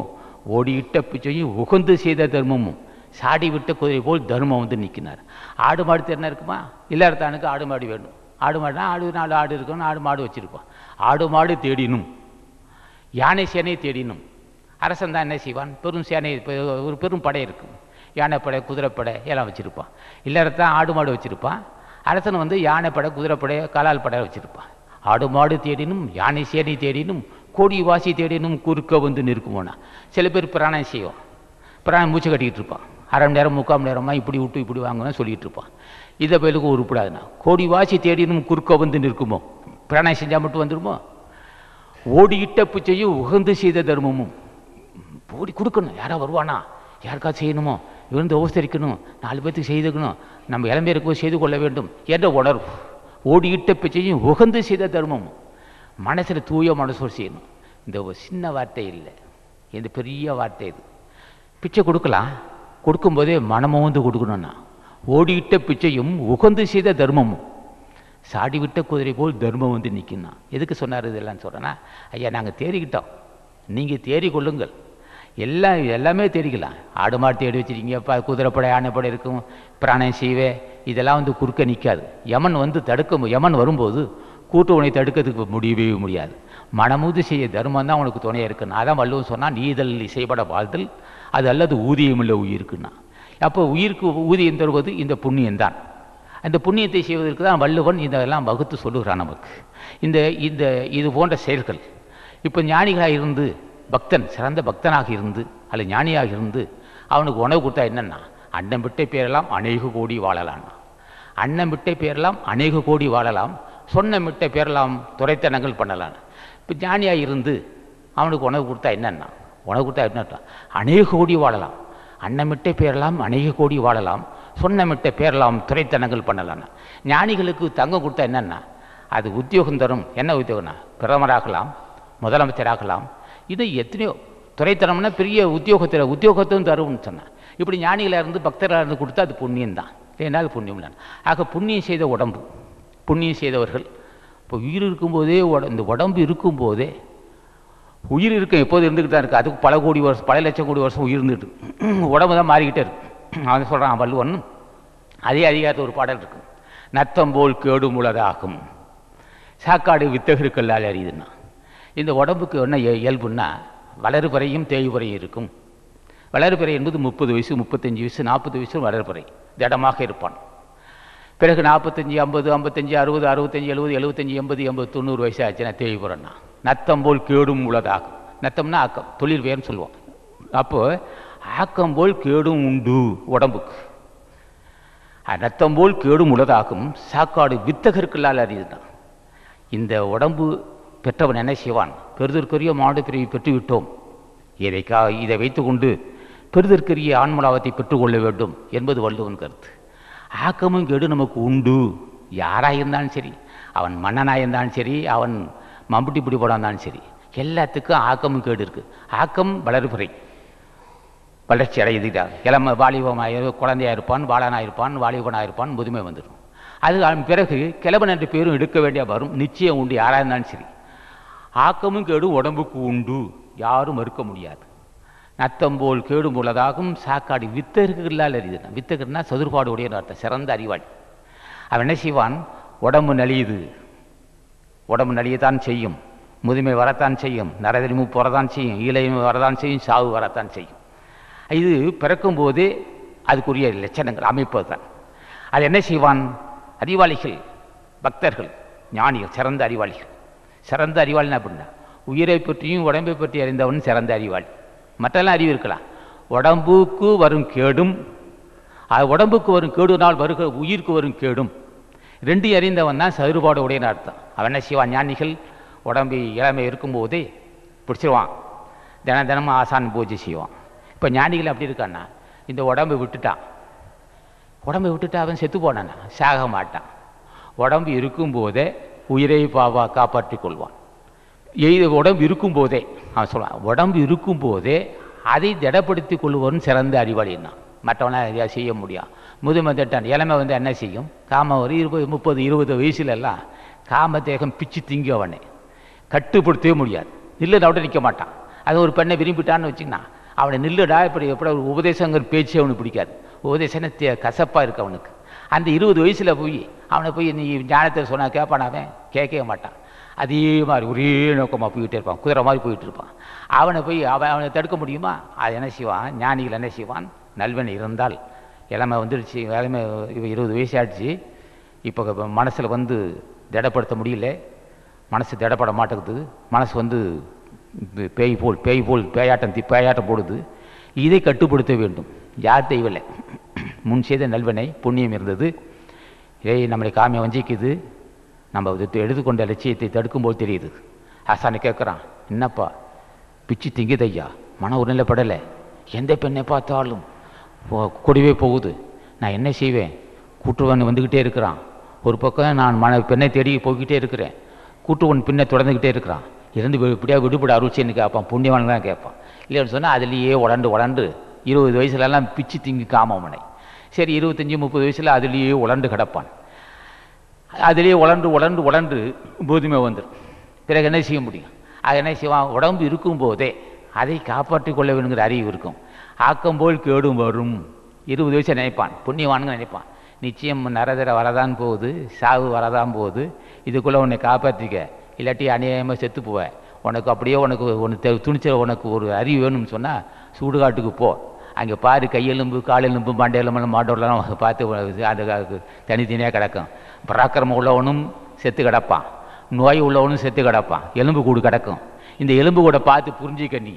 ஓடியிட்ட பிச்சையும் உகந்து செய்த தர்மமும் சாடி விட்ட குதிரை போல் தர்மம் வந்து நிற்கினார். ஆடு மாடு தேடினா இருக்குமா, எல்லாத்தானுக்கு ஆடு மாடு வேண்டும். ஆடு மாடுனா 4 ஆடு இருக்கணும், ஆடு மாடு வச்சுருப்பான். ஆடு மாடு தேடினும் யானை சேனை தேடினும். அரசன் தான் என்ன செய்வான், பெரும் சேனை, ஒரு பெரும் படை இருக்கும், யானைப்படை குதிரைப்படை எல்லாம் வச்சுருப்பான். எல்லாத்தான் ஆடு மாடு வச்சுருப்பான். அரசன் யானைப்படை குதிரைப்படை காலால் படை வச்சுருப்பான். ஆடு மாடு தேடினும் யானை சேனை தேடினும் கோடி வாசி தேடினும் குறுக்க வந்து நிற்குமோனா. சில பேர் பிராணம் செய்வோம், பிராணம் மூச்சை கட்டிக்கிட்டு இருப்பான், அரை மணி நேரம் 3/4 மணி நேரமாக இப்படி விட்டு இப்படி வாங்கன்னு சொல்லிகிட்டு இருப்பான். இதை பேருக்கு உருப்படாதுண்ணா. கோடி வாசி தேடினும் குறுக்க வந்து நிற்குமோ, பிராணம் செஞ்சால் மட்டும் வந்துடுமோ. ஓடியிட்ட பிச்சையும் உகந்து செய்த தர்மமும். ஓடி கொடுக்கணும், யாராவது வருவானா, யாருக்காவது செய்யணுமோ, இருந்து உபசரிக்கணும், 4 பேர்த்துக்கு செய்துக்கணும், நம்ம இளமையாக இருக்கும்போது செய்து கொள்ள வேண்டும் என்ற உணர்வு. ஓடியிட்ட பிச்சையும் உகந்து செய்த தர்மமும். மனசில் தூய மனசோடு செய்யணும். இந்த ஒரு சின்ன வார்த்தை இல்லை, இந்த பெரிய வார்த்தை இது. பிச்சை கொடுக்கலாம், கொடுக்கும்போதே மனமும் வந்து கொடுக்கணும்னா. ஓடியிட்ட பிச்சையும் உகந்து செய்த தர்மமும். சாடி விட்ட குதிரை போல் தர்மம் வந்து நிற்கணும். எதுக்கு சொன்னார் இதெல்லாம் சொல்கிறேன்னா, ஐயா நாங்கள் தேறிக்கிட்டோம், நீங்கள் தேறி கொள்ளுங்கள். எல்லாமே தேடிக்கலாம். ஆடு மாடு தேடி வச்சுருக்கீங்க, குதிரைப்படை யானைப்படை இருக்கும், பிராணம் செய்வே, இதெல்லாம் வந்து குறுக்க நிற்காது. யமன் வந்து யமன் வரும்போது கூட்டு உனை தடுக்கிறதுக்கு முடியவே முடியாது. மனமுது செய்ய தர்மம் தான் உனக்கு துணையாக இருக்குன்னா. அதான் வள்ளுவன் சொன்னால், நீதல் இசைப்பட வாழ்தல் அது அல்லது ஊதியம் இல்லை உயிருக்குன்னா. அப்போ உயிருக்கு ஊதியம் தருவது இந்த புண்ணியம்தான். அந்த புண்ணியத்தை செய்வதற்கு தான் வள்ளுவன் இதெல்லாம் வகுத்து சொல்லுகிறான் நமக்கு. இது போன்ற செயல்கள். இப்போ ஞானிகளாக இருந்து பக்தன், சிறந்த பக்தனாக இருந்து அல்லது ஞானியாக இருந்து அவனுக்கு உணவு கொடுத்தா என்னென்னா, அன்னம் விட்டை பேரெல்லாம் அநேக கோடி வாழலாம். அன்னம் விட்டை பேரெல்லாம் அநேக கோடி வாழலாம், சொன்ன மிட்டை பேரெல்லாம் துரைத்தனங்கள் பண்ணலாம். இப்போ ஞானியாக இருந்து அவனுக்கு உணவு கொடுத்தா என்னென்னா, உணவு கொடுத்தா என்ன, அநேக கோடி வாழலாம். அன்னமிட்டை பேரெல்லாம் அநேக கோடி வாழலாம், சொன்னமிட்ட பேரெல்லாம் துரைத்தனங்கள் பண்ணலாம். ஞானிகளுக்கு தங்கம் கொடுத்தா என்னென்னா, அது உத்தியோகம் தரும். என்ன உத்தியோகம்னா, பிரதமராகலாம், முதலமைச்சராகலாம். இது எத்தனையோ துறைத்தனம்னா பெரிய உத்தியோகத்தையும் தரும்னு சொன்னான். இப்படி ஞானிகளாக இருந்து பக்தராக இருந்து கொடுத்தா அது புண்ணியம்தான். ஏன்னால் புண்ணியம் இல்லை. ஆக புண்ணியம் செய்த உடம்பு, புண்ணியம் செய்தவர்கள் இப்போ உயிர் இருக்கும்போதே, இந்த உடம்பு இருக்கும்போதே, உயிர் இருக்கும் எப்போது இருந்துக்கிட்டு தான் இருக்குது. அதுக்கு பல லட்சம் கோடி வருஷம் உயிர் இருந்துட்டு உடம்பு தான் மாறிக்கிட்டே இருக்கு. அவன் சொல்கிறான் வள்ளுவன், அதே அதிகாரத்தில் ஒரு பாடல் இருக்கு, நத்தம் போல் கேடும் உலகாகும் சாக்காடு வித்தகருக்கல்லால் அறியுதுன்னா. இந்த உடம்புக்கு என்ன இயல்புன்னா, வளர்பறையும் தேய்பறையும் இருக்கும். வளர்பிறை என்பது 30 வயசு 35 வயசு 40 வயசு வளர்பிறை திடமாக இருப்பான். பிறகு 45 50 55 60 65 70 75 80 80 90 வயசு ஆச்சுன்னா தேய்புறன்னா. நத்தம் போல் கேடும் உள்ளதாகும். நத்தம்னா ஆக்கம், தொழில் வேர்னு சொல்லுவோம். அப்போ ஆக்கம் போல் கேடும் உண்டு உடம்புக்கு. நத்தம் போல் கேடும் உள்ளதாகும் சாக்காடு வித்தகருக்கல்லால் அறியுதுதான். இந்த உடம்பு பெற்றவன் என்ன செய்வான், பெறுதற்குரிய மாடு பிரிவை பெற்றுவிட்டோம், இதை வைத்துக்கொண்டு பெறுதற்குரிய ஆன்மலாவத்தை பெற்றுக்கொள்ள வேண்டும் என்பது வள்ளுவன் கருத்து. ஆக்கமும் கேடு நமக்கு உண்டு. யாராக இருந்தாலும் சரி, அவன் மன்னனாக இருந்தாலும் சரி, அவன் மம்புட்டி பிடி போட இருந்தாலும் சரி, எல்லாத்துக்கும் ஆக்கமும் கேடு இருக்குது. ஆக்கம் வளர்பிறை, வளர்ச்சி அடையுதுதான். இளம வாலிபமாக குழந்தையாக இருப்பான், வாழனாக இருப்பான், வாலிபனாக இருப்பான், முதுமை வந்துடும். அது பிறகு கிழவன் என்ற பேரும் எடுக்க வேண்டிய வரும், நிச்சயம் உண்டு. யாராக இருந்தாலும் சரி, ஆக்கமும் கேடும் உடம்புக்கு உண்டு, யாரும் மறுக்க முடியாது. நத்தம் போல் கேடும் உள்ளதாகும் சாக்காடு வித்தகர்களால் அறியுது. வித்தகர்னா சதுர்பாடு உடைய அர்த்தம், சிறந்த அறிவாளி. அவன் என்ன செய்வான், உடம்பு நலியுது, உடம்பு நலியத்தான் செய்யும், முதுமை வரத்தான் செய்யும், நரதரிமு வரத்தான் செய்யும், ஈழையும் வரத்தான் செய்யும், சாவு வரத்தான் செய்யும். இது பிறக்கும் போதே அதுக்குரிய லட்சணங்கள் அமைப்பது தான். அது என்ன செய்வான், அறிவாளிகள், பக்தர்கள், ஞானிகள், சிறந்த அறிவாளிகள். சிறந்த அறிவாளினா அப்படின்னா, உயிரை பற்றியும் உடம்பை பற்றி அறிந்தவன் சிறந்த அறிவாளி. மற்றெல்லாம் அறிவு இருக்கலாம். உடம்புக்கு வரும் கேடும், உடம்புக்கு வரும் கேடுனால் வருகிற உயிருக்கு வரும் கேடும் ரெண்டையும் அறிந்தவன் தான் சதுர்பாடு உடையன்னு அர்த்தம். அவன் என்ன செய்வான், ஞானிகள் உடம்பு இளமை இருக்கும்போதே பிடிச்சிருவான், தினமும் ஆசான் பூஜை செய்வான். இப்போ ஞானிகள் அப்படி இருக்கான்னா, இந்த உடம்பை விட்டுட்டா அவன் செத்து போனான், சாக மாட்டான். உடம்பு இருக்கும்போதே உயிரை காப்பாற்றி கொள்வான். உடம்பு இருக்கும்போதே அவன் சொல்லுவான், உடம்பு இருக்கும்போதே அதை திடப்படுத்தி கொள்வன் சிறந்த அறிவாளின்னா. மற்றவனா எதையா செய்ய முடியும். முதுமை தட்டான் இளமை வந்து என்ன செய்யும், காம ஒரு 20 30 20 வயசுலெல்லாம் காமத்தேகம் பிச்சு திங்கி அவனை கட்டுப்படுத்தவே முடியாது. நில்லுடா விட நிற்க மாட்டான். அது ஒரு பெண்ணை விரும்பிட்டான்னு வச்சுக்கினா, அவனை நில்லுடா எப்படி எப்படி ஒரு உபதேசங்கிற பேச்சு அவனுக்கு பிடிக்காது. உபதேசம் கசப்பாக இருக்கு அவனுக்கு. அந்த 20 வயசில் போய் அவனை போய் நீ ஞானத்தை சொன்னால் கேட்பானாவன், கேட்கவே மாட்டான். அதே மாதிரி ஒரே நோக்கமாக போய்கிட்டே இருப்பான், குதிரை மாதிரி போயிட்டு இருப்பான். அவனை தடுக்க முடியுமா? அது என்ன செய்வான், ஞானிகள் என்ன செய்வான், நல்வன் இருந்தால் இளமை வந்துடுச்சு, இளமை 20 வயசு ஆயிடுச்சு, இப்போ மனசில் வந்து திடப்படுத்த முடியல, மனசு திடப்பட மாட்டேங்குது, மனசு வந்து பேய் போல் பேயாட்டம் போடுது. இதை கட்டுப்படுத்த வேண்டும். யார் தெய்வலை முன் செய்த நல்வினை புண்ணியம் இருந்தது. நம்மளை காமியம் வஞ்சிக்குது. நம்ம எடுத்துக்கொண்ட லட்சியத்தை தடுக்கும்போது தெரியுது. ஆசானை கேட்குறான், என்னப்பா பிச்சு திங்குதையா, மன உடல்நிலைப்படலை, எந்த பெண்ணை பார்த்தாலும் கொடிவே போகுது, நான் என்ன செய்வேன்? கூட்டுவன் வந்துக்கிட்டே இருக்கிறான். ஒரு பக்கம் நான் பெண்ணை தேடி போய்கிட்டே இருக்கிறேன், கூட்டுவன் பின்னை தொடர்ந்துக்கிட்டே இருக்கிறான். இருந்து இப்படியா விடுபட அருள்ச்சின்னு கேட்பான், புண்ணியவான் தான் கேட்பான். இல்லைன்னு சொன்னால் அதுலேயே உடண்டு 20 வயசுலலாம் பிச்சு திங்கி காமவனை. சரி 25-30 வயசில் அதுலேயே உழண்டு கிடப்பான். அதுலேயே உழண்டு போதுமே வந்துடும். பிறகு என்ன செய்ய முடியும்? அது என்ன செய்வான்? உடம்பு இருக்கும்போதே அதை காப்பாற்றி கொள்ள வேணுங்கிற அறிவு இருக்கும். ஆக்கம்போல் கேடும் வரும். 20 வயசை நினைப்பான், புண்ணியவானுங்க நினைப்பான். நிச்சயம் நரதர வரதான் போகுது, சாவு வரதான் போகுது, இதுக்குள்ளே உன்னை காப்பாற்றிக்க, இல்லாட்டி அநியாயமாக செத்து போவேன். உனக்கு அப்படியே உனக்கு துணிச்சல், உனக்கு ஒரு அறிவு வேணும்னு சொன்னால் சுடுகாட்டுக்கு போ. அங்கே பாரு, கையெலும்பு காலெலும்பு மண்டையெலும்பு மாட்டோடலாம் பார்த்து அது தனித்தனியாக கிடக்கும். பராக்கிரமம் உள்ளவனும் செத்து கிடப்பான், நோய் உள்ளவனும் செத்து கிடப்பான், எலும்பு கூடு கிடக்கும். இந்த எலும்பு கூட பார்த்து புரிஞ்சிக்க நீ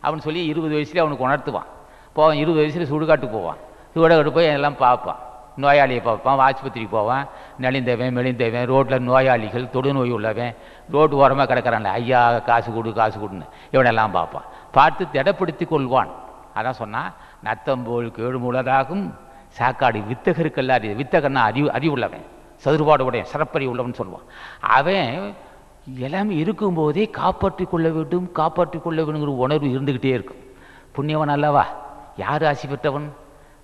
அவன் சொல்லி 20 வயசுலேயே அவனுக்கு உணர்த்துவான். போவான், 20 வயசில் சுடுகாட்டுக்கு போவான். சுடுகாட்டு போய் எல்லாம் பார்ப்பான், நோயாளியை பார்ப்பான், ஆஸ்பத்திரிக்கு போவான். மெலிந்தவன் ரோட்டில் நோயாளிகள், தொடுநோய் உள்ளவன் ரோடு ஓரமாக கிடக்கிறான்ல, ஐயா காசு கொடுன்னு இவனெல்லாம் பார்ப்பான். பார்த்து திடப்படுத்தி கொள்வான். அதான் சொன்னால், நத்தம்போல் கேடுமுள்ளதாகும் சாக்காடு வித்தகருக்கெல்லாம் அறிவு. வித்தகன்னா அறிவுள்ளவன், சதுர்பாடு உடையன், சிறப்பறிவு உள்ளவன் சொல்லுவான். அவன் எல்லாமே இருக்கும்போதே காப்பாற்றி கொள்ள வேண்டுங்கிற உணர்வு இருந்துக்கிட்டே இருக்கும். புண்ணியவன் அல்லவா? யார் ஆசி பெற்றவன்?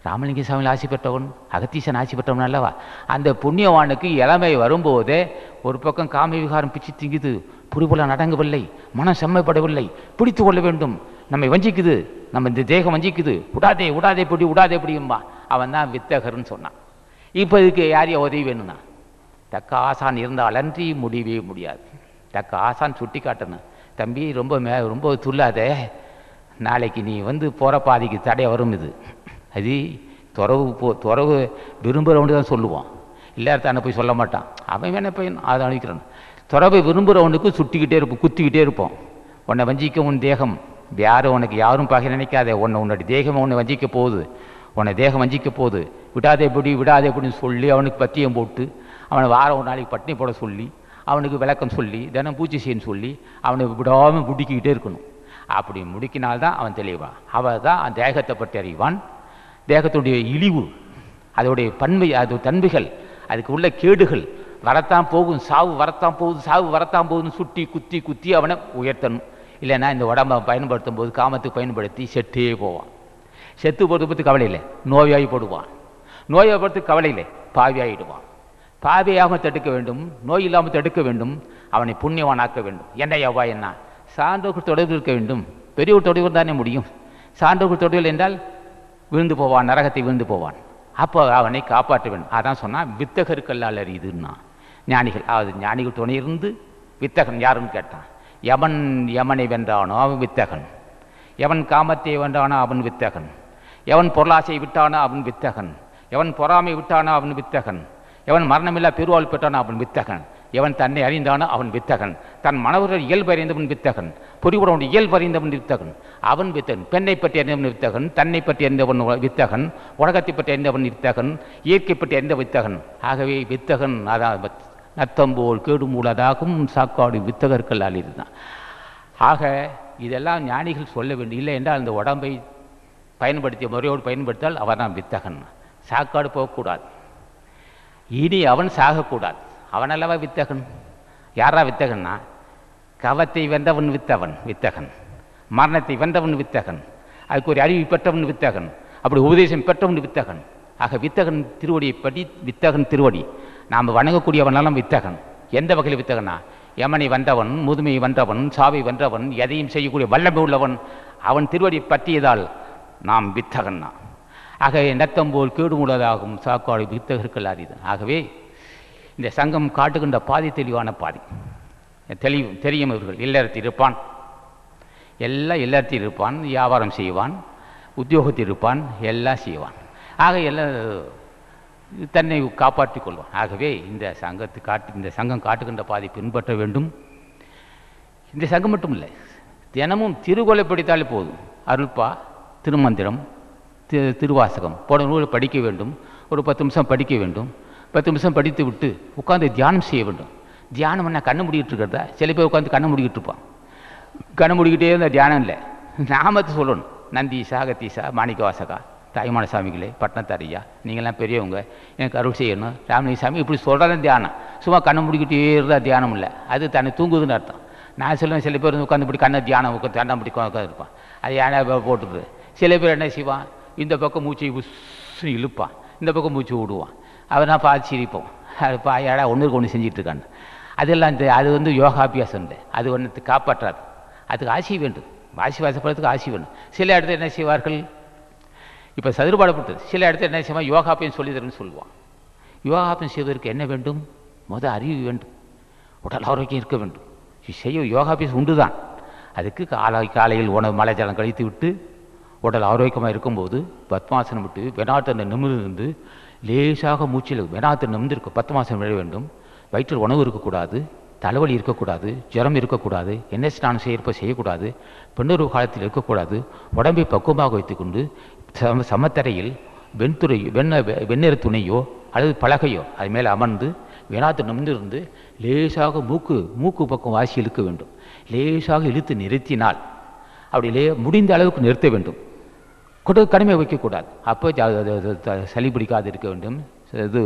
ராமலிங்க சாமியில் ஆசி பெற்றவன், அகத்தீசன் ஆசி பெற்றவன் அல்லவா? அந்த புண்ணியவானுக்கு இளமை வரும்போதே ஒரு பக்கம் காம விகாரம் பிச்சு திங்குது, புரிபுல நடங்கவில்லை, மனம் செம்மைப்படவில்லை, பிடித்து கொள்ள வேண்டும், நம்மை வஞ்சிக்குது, நம்ம இந்த தேகம் வஞ்சிக்குது, விடாதே பிடியும்பா. அவன் தான் வித்தகர்னு சொன்னான். இப்போ இதுக்கு யாரையும் உதவி வேணும்னா தக்க ஆசான் இருந்தால் அன்றி முடியவே முடியாது. தக்க ஆசான் சுட்டி காட்டணும். தம்பி ரொம்ப துள்ளாதே, நாளைக்கு நீ போகிற பாதிக்கு தடை வரும். இது அது துறவு விரும்புகிறவனு தான் சொல்லுவான், எல்லாத்தான போய் சொல்ல மாட்டான். அவன் வேணா போய் அதை அழிக்கிறான். துறவை விரும்புகிறவனுக்கு சுட்டிக்கிட்டே இருப்போம், குத்திக்கிட்டே இருப்போம். உன்னை வஞ்சிக்க உன் தேகம், உனக்கு யாரும் பகை நினைக்காதே, உன்னுடைய தேகம் உன்னை வஞ்சிக்க போகுது, உன்னை தேகம் வஞ்சிக்க போகுது, விடாதே எப்படின்னு சொல்லி அவனுக்கு பத்தியம் போட்டு அவனை வாரம் ஒரு நாளைக்கு பட்டினி போட சொல்லி அவனுக்கு விளக்கம் சொல்லி தினம் பூச்சி செய்யன்னு சொல்லி அவனை விடாமல் முடிக்கிக்கிட்டே இருக்கணும். அப்படி முடிக்கினால்தான் அவன் தெளிவான். அவன் தான் தேகத்தை பற்றி அறிவான். தேகத்துடைய இழிவு, அதோடைய பன்மை, அது தன்மைகள், அதுக்கு உள்ள கேடுகள் வரத்தான் போகும், சாவு வரத்தான் போகுதுன்னு சுட்டி குத்தி அவனை உயர்த்தணும். இல்லைன்னா இந்த உடம்பை பயன்படுத்தும் போது காமத்துக்கு பயன்படுத்தி செட்டே போவான். செத்து போகிறத பற்றி கவலை இல்லை, நோயாகி போடுவான். நோயை பொறுத்து கவலை இல்லை, பாவியாகிடுவான். பாவியாகவும் தடுக்க வேண்டும், நோய் இல்லாமல் தடுக்க வேண்டும், அவனை புண்ணியவானாக்க வேண்டும். என்ன சான்றோர்கள் தொடர்பு இருக்க வேண்டும். பெரியவர் தொடர்பு தானே முடியும். சான்றோர்கள் தொடர்பு என்றால் விழுந்து போவான், நரகத்தை விழுந்து போவான். அப்போ அவனை காப்பாற்ற வேண்டும். அதான் சொன்னால் வித்தகருக்கல்லால் அறியுதுன்னா ஞானிகள். அதாவது ஞானிகள் துணை இருந்து வித்தகன் யாருன்னு கேட்டான். யமனை வென்றானோ அவன் வித்தகன், எவன் காமத்தை வென்றானோ அவன் வித்தகன், எவன் பொருளாசை விட்டானோ அவன் வித்தகன், எவன் பொறாமை விட்டானோ அவன் வித்தகன், எவன் மரணமில்லா பெருவாள் பெற்றானோ அவன் வித்தகன், எவன் தன்னை அறிந்தானோ அவன் வித்தகன், தன் மனவர்கள் இயல்பு அறிந்தவன் வித்தகன், பொறிவுடைய இயல்பு அறிந்தவன் வித்தகன், அவன் வித்தகன். பெண்ணை பற்றி அறிந்தவன் வித்தகன், தன்னை பற்றி அறிந்தவன் வித்தகன், உலகத்தை பற்றி அறிந்தவன் வித்தகன், இயற்கை பற்றி அறிந்த வித்தகன். ஆகவே வித்தகன் அதான் நத்தம்போல் கேடு மூலதாகும் சாக்காடு வித்தகர்களால் இதுதான். ஆக இதெல்லாம் ஞானிகள் சொல்ல வேண்டும். இல்லை என்றால் அந்த உடம்பை பயன்படுத்திய முறையோடு பயன்படுத்தால் அவன் தான் வித்தகன். சாக்காடு போகக்கூடாது, இனி அவன் சாகக்கூடாது. அவனல்லவா வித்தகன். யாரா வித்தகன்னா கவத்தை வென்றவன் வித்தகன், மரணத்தை வென்றவன் வித்தகன், அதுக்கு ஒரு அறிவு பெற்றவன் வித்தகன், அப்படி உபதேசம் பெற்றவன் வித்தகன். ஆக வித்தகன் திருவடியை படி, வித்தகன் திருவடி நாம் வணங்கக்கூடியவனாலும் வித்தகன். எந்த வகையில் வித்தகனா? யமனை வென்றவன், முதுமையை வென்றவன், சாவை வென்றவன், எதையும் செய்யக்கூடிய வல்லமை உள்ளவன், அவன் திருவடியை பற்றியதால் நாம் வித்தகன்னா. ஆக நத்தம்போல் கேடு உள்ளதாகும் சாக்காடு வித்தகர்கள் அறிது. ஆகவே இந்த சங்கம் காட்டுகின்ற பாதி தெளிவான பாதி. தெரியும் இவர்கள் இல்லறத்தில் இருப்பான், இல்லறத்தில் இருப்பான், வியாபாரம் செய்வான், உத்தியோகத்தில் இருப்பான், எல்லாம் செய்வான். ஆக எல்லாம் தன்னை காப்பாற்றி கொள்வான். ஆகவே இந்த சங்கம் காட்டுகின்ற பாதை பின்பற்ற வேண்டும். இந்த சங்கம் மட்டும் இல்லை, தினமும் திருக்குறளை படித்தாலே போதும். அருள்பா, திருமந்திரம், திருவாசகம் போன நூலை படிக்க வேண்டும். ஒரு 10 நிமிஷம் படிக்க வேண்டும். 10 நிமிஷம் படித்து விட்டு உட்காந்து தியானம் செய்ய வேண்டும். தியானம் என்ன கண்ணை முடிக்கிட்டு இருக்கிறதா? சில பேர் உட்காந்து கண்ணை முடிக்கிட்டு இருப்பான். கண்ணை முடிக்கிட்டே இருந்தால் தியானம் இல்லை. நாமத்தை சொல்லணும். நந்தீசா, அகத்தீசா, மாணிக்க வாசகா, தாய்மான சாமிகளே, பட்னத்தாரியா, நீங்கள்லாம் பெரியவங்க, எனக்கு அருள் செய்யணும், ராமலிங்க சாமி இப்படி சொல்கிறதான் தியானம். சும்மா கண்ணை முடிக்கிட்டே இருந்தால் தியானம் இல்லை. அது தன்னை தூங்குதுன்னு அர்த்தம். நான் சொல்லுவேன், சில பேர் உட்காந்து இப்படி கண்ணை தியானம் உட்காந்து தண்டை இப்படி உட்காந்துருப்பான். அது யானை போட்டுருது. சில பேர் என்ன செய்வான், இந்த பக்கம் மூச்சை இழுப்பான், இந்த பக்கம் மூச்சு விடுவான். அவனா பார்த்து சிரிப்போம். அது ஏடா ஒன்றுக்கு ஒன்று செஞ்சுட்டு இருக்கான்னு. அதெல்லாம் அது வந்து யோகாபியாசம் இல்லை. அது ஒன்று காப்பாற்றாது. அதுக்கு ஆசி வேண்டும். வாசிப்படுறதுக்கு ஆசி வேண்டும். சில இடத்துல என்ன செய்வார்கள், இப்போ சதுர்பாடப்பட்டது. சில இடத்துல என்ன செய்வான், யோகாபியம் சொல்லி தருன்னு சொல்லுவான். யோகாபியம் செய்வதற்கு என்ன வேண்டும்? அறிவு வேண்டும், உடல் ஆரோக்கியம் இருக்க வேண்டும். செய்ய யோகாபியம் உண்டு தான். அதுக்கு காலையில் உணவு மலைஜலம் கழித்து விட்டு உடல் ஆரோக்கியமாக இருக்கும்போது பத்மாசனம் விட்டு வெனாத்தனை நிமிர்ந்து லேசாக மூச்சில் வெனாத்தனை நிமிர்ந்திருக்க பத்மாசனம் விழ வேண்டும். வயிற்றில் உணவு இருக்கக்கூடாது, தலைவலி இருக்கக்கூடாது, ஜுரம் இருக்கக்கூடாது, என்ன ஸ்நானம் செய்யக்கூடாது, பெண்ணுறவு காலத்தில் இருக்கக்கூடாது. உடம்பை பக்குவமாக வைத்துக்கொண்டு சமத்தரையில் வெண்ணிற துணையோ அல்லது பலகையோ அது மேலே அமர்ந்து வெனாத்து நிமிர்ந்திருந்து லேசாக மூக்கு பக்கம் வாசி இழுக்க வேண்டும். லேசாக இழுத்து நிறுத்தினால் அப்படி முடிந்த அளவுக்கு நிறுத்த வேண்டும். கடுமை வைக்கக்கூடாது. அப்போ சளி பிடிக்காது இருக்க வேண்டும், இது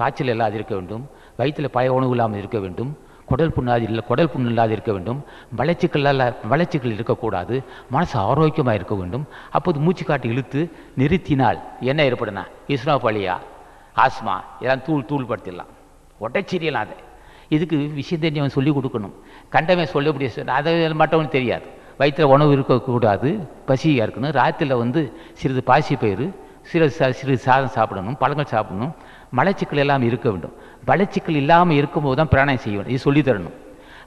காய்ச்சல் இல்லாது இருக்க வேண்டும், வயிற்றில் பழைய உணவு இல்லாமல் இருக்க வேண்டும், குடல் புண்ணு இல்லாது இருக்க வேண்டும், வளர்ச்சிகள் இருக்கக்கூடாது, மனசு ஆரோக்கியமாக இருக்க வேண்டும். அப்போது மூச்சு காட்டி இழுத்து நிறுத்தினால் என்ன ஏற்படுனா, இஸ்னோபாலியா, ஆஸ்மா இதெல்லாம் தூள் படுத்திடலாம், உடச்சிரியலாம். அதை இதுக்கு விஷயம் தெரிஞ்சவன் சொல்லிக் கொடுக்கணும். கண்டவன் சொல்ல முடியாது, அதை மற்றவனுக்கு தெரியாது. வயிற்றில் உணவு இருக்கக்கூடாது, பசியாக இருக்கணும். ராத்திரியில் சிறிது பாசி பயிறு, சிறிது சாதம் சாப்பிடணும், பழங்கள் சாப்பிடணும். மலச்சிக்கல் எல்லாம் இருக்க வேண்டும். மலச்சிக்கல் இல்லாமல் இருக்கும்போது தான் பிராணாயம் செய்ய வேண்டும். இது சொல்லித்தரணும்.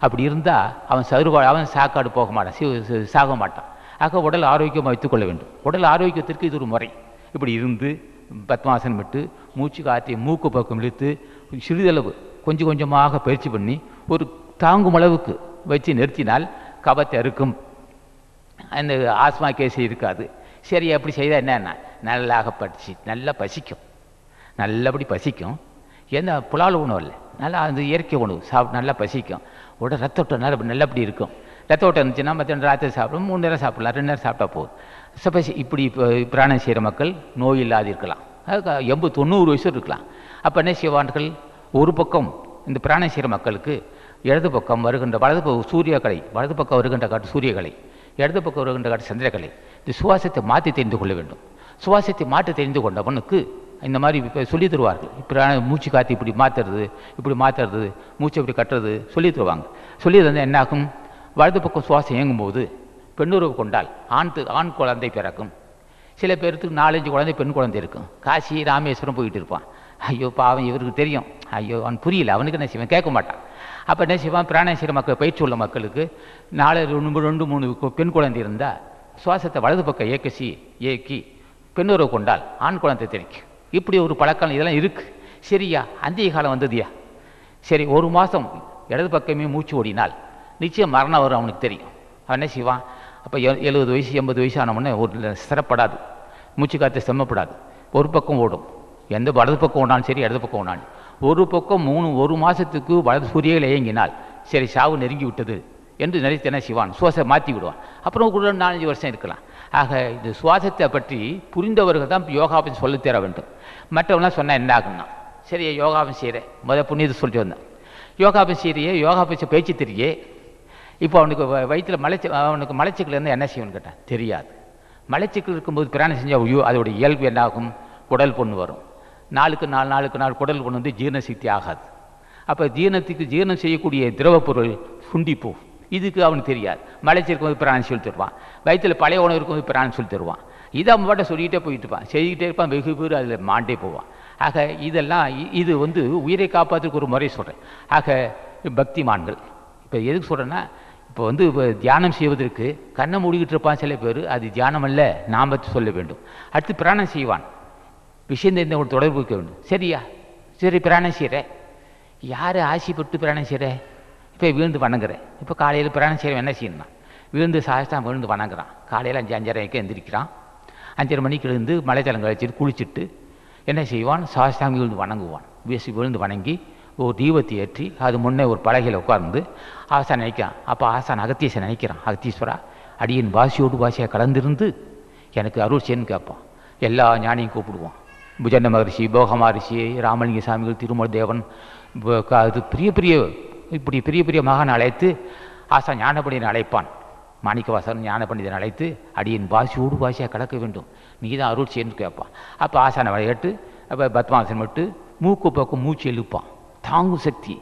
அப்படி இருந்தால் அவன் சாக்காடு போக மாட்டான், சாக மாட்டான். ஆக உடல் ஆரோக்கியமாக வைத்துக்கொள்ள வேண்டும். உடல் ஆரோக்கியத்திற்கு இது ஒரு முறை. இப்படி இருந்து பத்மாசனம் விட்டு மூச்சு காற்றி மூக்கு பக்கம் இழுத்து சிறிதளவு கொஞ்சமாக பயிற்சி பண்ணி ஒரு தாங்கும் அளவுக்கு வச்சு நிறுத்தினால் கபத்தை அறுக்கும். அந்த ஆஸ்மா கேஸ் இருக்காது. சரி, அப்படி செய்தால் என்னன்னா நல்லா பசிக்கும், நல்லபடி பசிக்கும். ஏன்னா புலால் உணவு இல்லை, நல்லா அந்த இயற்கை உணவு நல்லா பசிக்கும். உடல் ரத்த ஓட்டம் நல்லபடி இருக்கும். ரத்த ஓட்டம் இருந்துச்சுன்னா மற்ற ராத்திரி சாப்பிடும், 3 நேரம் சாப்பிடலாம், 2 நேரம் சாப்பிட்டா போதும். சப்போஸ் இப்படி பிராணம் செய்கிற மக்கள் நோய் இல்லாது இருக்கலாம், 80-90 வயசு இருக்கலாம். அப்போ என்ன செய்வார்கள், ஒரு பக்கம் இந்த பிராணம் செய்கிற மக்களுக்கு இடது பக்கம் வருகின்ற வலது பக்கம் வருகின்ற காட்டு சூரியகலை, இடது பக்கம் வருகின்ற காட்டு சந்திரகலை. இந்த சுவாசத்தை மாற்றி தெரிந்து கொள்ள வேண்டும். சுவாசத்தை மாற்றி தெரிந்து கொண்டவனுக்கு இந்த மாதிரி இப்போ சொல்லி தருவார்கள். இப்போ மூச்சு காற்று இப்படி மாற்றுறது, மூச்சை இப்படி கட்டுறது சொல்லி தருவாங்க. சொல்லி தந்தால் என்னாகும், வலது பக்கம் சுவாசம் இயங்கும்போது பெண்ணுறவு கொண்டால் ஆண் குழந்தை பிறக்கும். சில பேருக்கு 4-5 குழந்தை பெண் குழந்தை இருக்கும். காசி ராமேஸ்வரம் போயிட்டு இருப்பான். ஐயோ பாவம், இவருக்கு தெரியும், ஐயோ அவன் புரியல, அவனுக்கு என்ன செய்வான், கேட்க மாட்டான். அப்போ என்ன செய்வான், பிராணாயம் செய்கிற மக்கள், பயிற்சி உள்ள மக்களுக்கு 2-3 பெண் குழந்தை இருந்தால் சுவாசத்தை வலது பக்கம் இயக்கி பெண்ணுறவு கொண்டால் ஆண் குழந்தை தெரிக்கும். இப்படி ஒரு பழக்கம் இதெல்லாம் இருக்குது. சரியா, அந்திய காலம் வந்ததுயா. சரி, 1 மாதம் இடது பக்கமே மூச்சு ஓடினால் நிச்சயம் மரணம் வரும், அவனுக்கு தெரியும். அவன் என்ன செய்வான், அப்போ 70 வயசு 80 வயசு ஆனவொடனே ஒரு சிரப்படாது, மூச்சு காற்று செம்மப்படாது, ஒரு பக்கம் ஓடும். எந்த வலது பக்கம் ஓடாலும் சரி, இடது பக்கம் ஓடாலும் ஒரு பக்கம் 1 மாதத்துக்கு வலது சூரியகளை இயங்கினால் சரி சாவு நெருங்கி விட்டது என்று நினைத்து என்ன செய்வான், சுவாசத்தை மாற்றி விடுவான். அப்புறம் கூட 4-5 வருஷம் இருக்கலாம். ஆக இது சுவாசத்தை பற்றி புரிந்தவர்கள் தான் யோகாபம் சொல்லி தர வேண்டும். மற்றவங்களாம் சொன்னால் என்ன ஆகுன்னா, சரி யோகாபம் செய்கிறேன், புண்ணியத்தை சொல்லிட்டு வந்தேன், யோகாபம் செய்கிறியே, யோகாபம் பேச்சு தெரியே, இப்போ அவனுக்கு வயிற்றில் அவனுக்கு மலச்சிக்கல் இருந்தால் என்ன செய்யணும்னு கேட்டான், தெரியாது. மலச்சிக்கல் இருக்கும்போது பிராணம் செஞ்சால் அதோடைய இயல்பு என்னாகும், குடல் புண்ணு வரும். நாளுக்கு நாள் குடல் புண்ணு ஜீரணசக்தி ஆகாது. அப்போ ஜீரணம் செய்யக்கூடிய திரவப்பொருள் சுண்டிப்போ, இதுக்கு அவனுக்கு தெரியாது. மலைச்சி இருக்கும்போது பிராணம் சொல்லி தருவான், வயிற்றில் பழைய உணவு இருக்கும்போது பிராணம் சொல்லி தருவான். இதை அவன் பாட்ட சொல்லிக்கிட்டே போயிட்டு இருப்பான், செய்துக்கிட்டே இருப்பான், வெகு பேர் அதில் மாண்டே போவான். ஆக இதெல்லாம் இது உயிரை காப்பாற்றுக்கு ஒரு முறை சொல்கிறேன். ஆக பக்திமான்கள் இப்போ எதுக்கு சொல்கிறேன்னா, இப்போ தியானம் செய்வதற்கு கண்ணை மூடிக்கிட்டு இருப்பான் சில பேர், அது தியானம் அல்ல, நாம் பற்றி சொல்ல வேண்டும். அடுத்து பிராணம் செய்வான், விஷயம் தெரிந்த ஒரு தொடர்பு இருக்க வேண்டும். சரியா, சரி பிராணம் செய்கிறேன், யார் ஆசைப்பட்டு பிராணம் செய்கிறேன், இப்போ வீழ்ந்து வணங்குறேன். இப்போ காலையில் பிராணம் செய்கிறேன், என்ன செய்யணும்னா விழுந்து சாஸ்திரம் விழுந்து வணங்குறான். காலையில் 5:30 எந்திரிக்கிறான். 5:30 மணிக்கு எழுந்து மலைத்தலம் கழிச்சிட்டு குளிச்சுட்டு என்ன செய்வான், சாஸ்திரம் விழுந்து வணங்குவான். விழுந்து வணங்கி ஒரு தீபத்தை ஏற்றி அது முன்னே ஒரு பலகையில் உட்கார்ந்து ஆசான் நினைக்கிறான். அப்போ ஆசான் அகத்தீசன் நினைக்கிறான், அகத்தீஸ்வரா அடியின் வாசியோடு வாசியாக கலந்திருந்து எனக்கு அருள் செய்யன்னு கேட்பான். எல்லா ஞானியும் கூப்பிடுவான். புஜண்ட மகரிஷி, போக மகரிஷி, ராமலிங்க சாமிகள், திருமூல தேவன், அது பெரிய பெரிய இப்படி பெரிய பெரிய மகான் அழைத்து ஆசான் ஞானபண்டிதன் அழைப்பான். மாணிக்கவாசன் ஞானபண்டிதன் அழைத்து அடியின் வாசியோடு வாசியாக கலக்க வேண்டும், நீ தான் அருள் செய்யன்னு கேட்பான். அப்போ ஆசானை விளையாட்டு அப்போ பத்மாசன் விட்டு மூக்கு பக்கம் மூச்சு எழுப்பான். தாங்கும் சக்தி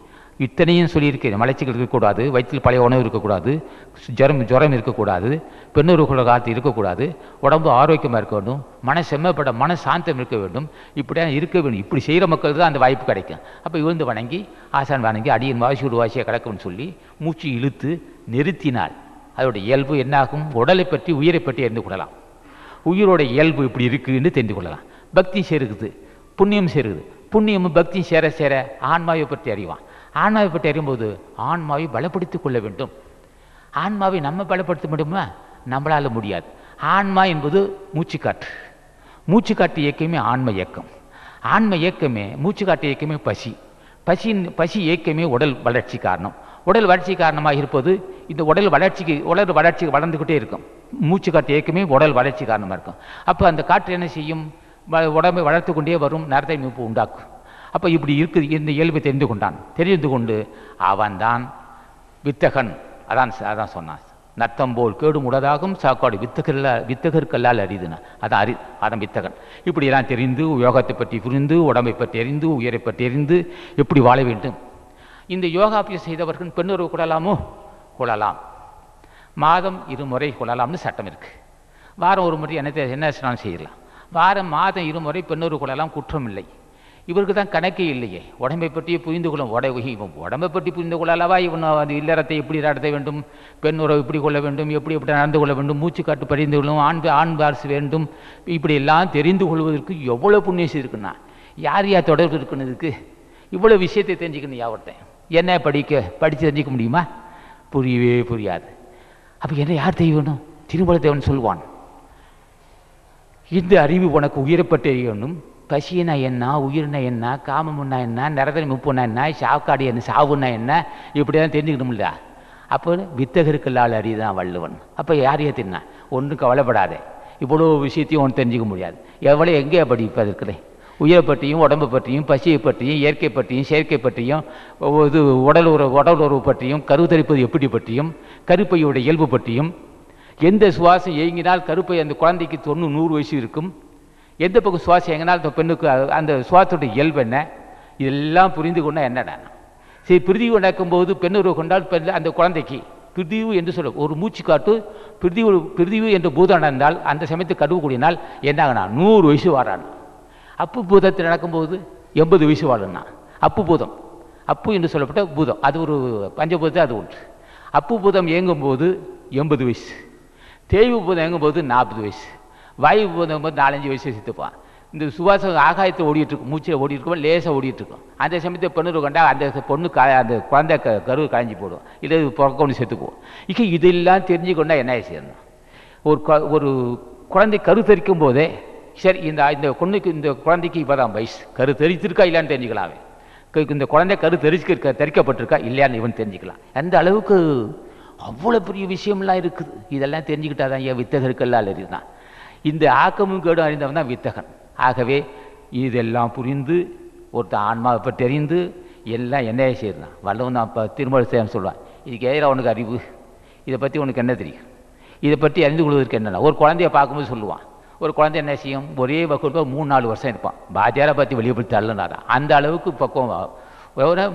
இத்தனையும் சொல்லியிருக்கேன். மலைச்சிகள் இருக்கக்கூடாது, வயிற்றில் பழைய உணவு இருக்கக்கூடாது, ஜுரம் இருக்கக்கூடாது, பெண்ணுறுகுள்ள காலத்து இருக்கக்கூடாது, உடம்பு ஆரோக்கியமாக இருக்க வேண்டும், மன செம்மப்பட மன சாந்தம் இருக்க வேண்டும், இப்படியா இருக்க வேண்டும். இப்படி செய்கிற மக்களுக்கு தான் அந்த வாய்ப்பு கிடைக்கும். அப்போ விழுந்து வணங்கி ஆசான் வணங்கி அடியின் வாசியோடு வாசியாக கிடக்கும்னு சொல்லி மூச்சு இழுத்து நிறுத்தினால் அதோட இயல்பு என்னாகும், உடலை பற்றி உயிரை பற்றி அறிந்து கொள்ளலாம். உயிரோட இயல்பு இப்படி இருக்குன்னு தெரிந்து கொள்ளலாம். பக்தி சேருகுது, புண்ணியம் சேருகுது. புண்ணியமும் பக்தியும் சேர சேர ஆன்மாவை பற்றி அறிவான். ஆன்மாவை பற்றி அறியும்போது ஆன்மாவை பலப்படுத்திக் கொள்ள வேண்டும். ஆன்மாவை நம்ம பலப்படுத்த முடியுமா? நம்மளால முடியாது. ஆன்மா என்பது மூச்சுக்காற்று. மூச்சுக்காட்டு இயக்கமே ஆன்ம இயக்கம். ஆன்ம இயக்கமே மூச்சுக்காட்டு இயக்கமே பசி. பசி இயக்கமே உடல் வளர்ச்சி காரணம். உடல் வளர்ச்சி காரணமாக இருப்பது இந்த உடல் வளர்ச்சி வளர்ந்துக்கிட்டே இருக்கும். மூச்சுக்காட்டு இயக்கமே உடல் வளர்ச்சி காரணமாக இருக்கும். அப்போ அந்த காற்று என்ன செய்யும், உடம்பை வளர்த்து கொண்டே வரும், நரத்தை மீட்பு உண்டாக்கும். அப்போ இப்படி இருக்குது. இந்த இயல்பை தெரிந்து கொண்டான். தெரிந்து கொண்டு அவன்தான் வித்தகன். அதான் சொன்னான், நத்தம் போல் கேடும் உடதாகும் சாக்காடு வித்தகருக்கல்லால் அரிதுனா அதான் வித்தகன். இப்படியெல்லாம் தெரிந்து யோகத்தை பற்றி புரிந்து உடம்பை பற்றி அறிந்து உயிரை பற்றி அறிந்து எப்படி வாழ வேண்டும். இந்த யோகாபியம் செய்தவர்கள் பெண்ணுறவு கொள்ளலாமோ? கொள்ளலாம். மாதம் 2 முறை கொள்ளலாம்னு சட்டம் இருக்குது. வாரம் 1 முறை என்ன செய்யலாம். மாதம் 2 முறை பெண்ணுறவு கொள்ளலாம், குற்றம் இல்லை. இவருக்கு தான் கணக்கே இல்லையே. உடம்பை பற்றியே புரிந்து கொள்ளும். உடம்பை பற்றி புரிந்து கொள்ளலவா இவன் அது இல்லறத்தை எப்படி நடத்த வேண்டும், பெண் உறவு இப்படி கொள்ள வேண்டும், எப்படி நடந்து கொள்ள வேண்டும், மூச்சு காட்டு பறிந்து கொள்ளும், ஆண் வாரிசு வேண்டும், இப்படி எல்லாம் தெரிந்து கொள்வதற்கு எவ்வளோ புண்ணியம் இருக்குன்னா, யார் தொடர்பு இருக்குன்னு இதுக்கு இவ்வளோ விஷயத்தை தெரிஞ்சுக்கணும். யாவர்கிட்ட என்ன படித்து தெரிஞ்சிக்க முடியுமா? புரியவே புரியாது. அப்போ என்ன யார் தெய்வனும்? திருமூல தேவன் சொல்வான், இந்த அறிவு உனக்கு உயிரை பற்றி அறியணும். பசினா என்ன, உயிர்னா என்ன, காமம்னா என்ன, நரதனை முப்புனா என்ன, சாக்காடு என்ன, சாவுன்னா என்ன, இப்படி தான் தெரிஞ்சுக்கணும்ல. அப்போ வித்தகருக்கல்லால் அறிதான் வள்ளுவன். அப்போ யாரையே தின்னா ஒன்றும் கவலைப்படாதே, இவ்வளோ விஷயத்தையும் ஒன்று தெரிஞ்சிக்க முடியாது. எவ்வளோ எங்கே படிப்பதற்குறேன். உயிரை பற்றியும் உடம்பை பற்றியும் பசியை பற்றியும் இயற்கை பற்றியும் செயற்கை பற்றியும் இது உடல் உறவு பற்றியும் கருத்தரிப்பது எப்படி பற்றியும் கருப்பையோட இயல்பு பற்றியும் எந்த சுவாசம் இயங்கினால் கருப்பை அந்த குழந்தைக்கு 90-100 வயசு இருக்கும், எந்த பக்கம் சுவாசம் இயங்கினால் அந்த பெண்ணுக்கு அந்த சுவாசத்தோட இயல்பு என்ன, இதெல்லாம் புரிந்து கொண்டால் என்னடா. சரி, பிரிதிவு நடக்கும்போது பெண்ணுறவு கொண்டால் அந்த குழந்தைக்கு பிரிதிவு என்று சொல்ல ஒரு மூச்சு காட்டு பிரிதிவு என்று பூதம் நடந்தால் அந்த சமயத்தை கடுவு கூடினால் என்னாகனா 100 வயசு வாரான். அப்பு பூதத்தில் நடக்கும்போது 80 வயசு வாழனா. அப்பு பூதம், அப்பு என்று சொல்லப்பட்ட பூதம், அது ஒரு பஞ்சபூதத்தை அது ஒன்று. அப்பு பூதம் இயங்கும்போது 80 வயசு, தேய்வு பூதம் இயங்கும்போது 40 வயசு, வாயு பூதம் போது 4-5 வயசு செத்துப்பான். இந்த சுவாசம் ஆகாயத்தை ஓடிட்டுருக்கும், மூச்சில் ஓடிட்டுருக்கும், லேசாக ஓடிட்டுருக்கும். அந்த சமயத்தை பெண்ணு கண்டா அந்த பொண்ணு அந்த குழந்தை கருவு களைஞ்சி போடும், இல்லை பிறக்கொண்டு செத்துக்குவோம். இதெல்லாம் தெரிஞ்சுக்கொண்டா என்ன செய்யணும். ஒரு குழந்தை கரு தரிக்கும் போதே சரி இந்த குழந்தைக்கு இப்போதான் வயசு, கரு தரித்திருக்கா இல்லையான்னு தெரிஞ்சுக்கலாமே. இந்த குழந்தை கரு தரிக்கப்பட்டிருக்கா இல்லையான்னு இவன் தெரிஞ்சுக்கலாம். அந்த அளவுக்கு அவ்வளோ பெரிய விஷயம்லாம் இருக்குது. இதெல்லாம் தெரிஞ்சுக்கிட்டாதான் ஏன் வித்தகருக்கெல்லாம் அறிதான். இந்த ஆக்கமும் கேடும் அறிந்தவன் தான் வித்தகன். ஆகவே இதெல்லாம் புரிந்து ஒருத்தர் ஆன்மாவை பற்றி தெரிந்து எல்லாம் என்ன செய்யறான் வல்லவன் தான். இப்போ திருமண சேவன் சொல்லுவான், இதுக்கு எதிராக உனக்கு அறிவு, இதை பற்றி உனக்கு என்ன தெரியும், இதை பற்றி அறிந்து கொள்வதற்கு என்னென்ன. ஒரு குழந்தைய பார்க்கும்போது சொல்லுவான், ஒரு குழந்தை என்ன செய்யும், ஒரே வகுப்பு 3-4 வருஷம் இருப்பான், பாஜாரை பற்றி வெளியே போய் தள்ளனாதான். அந்த அளவுக்கு பக்குவம். ஒன்றாம்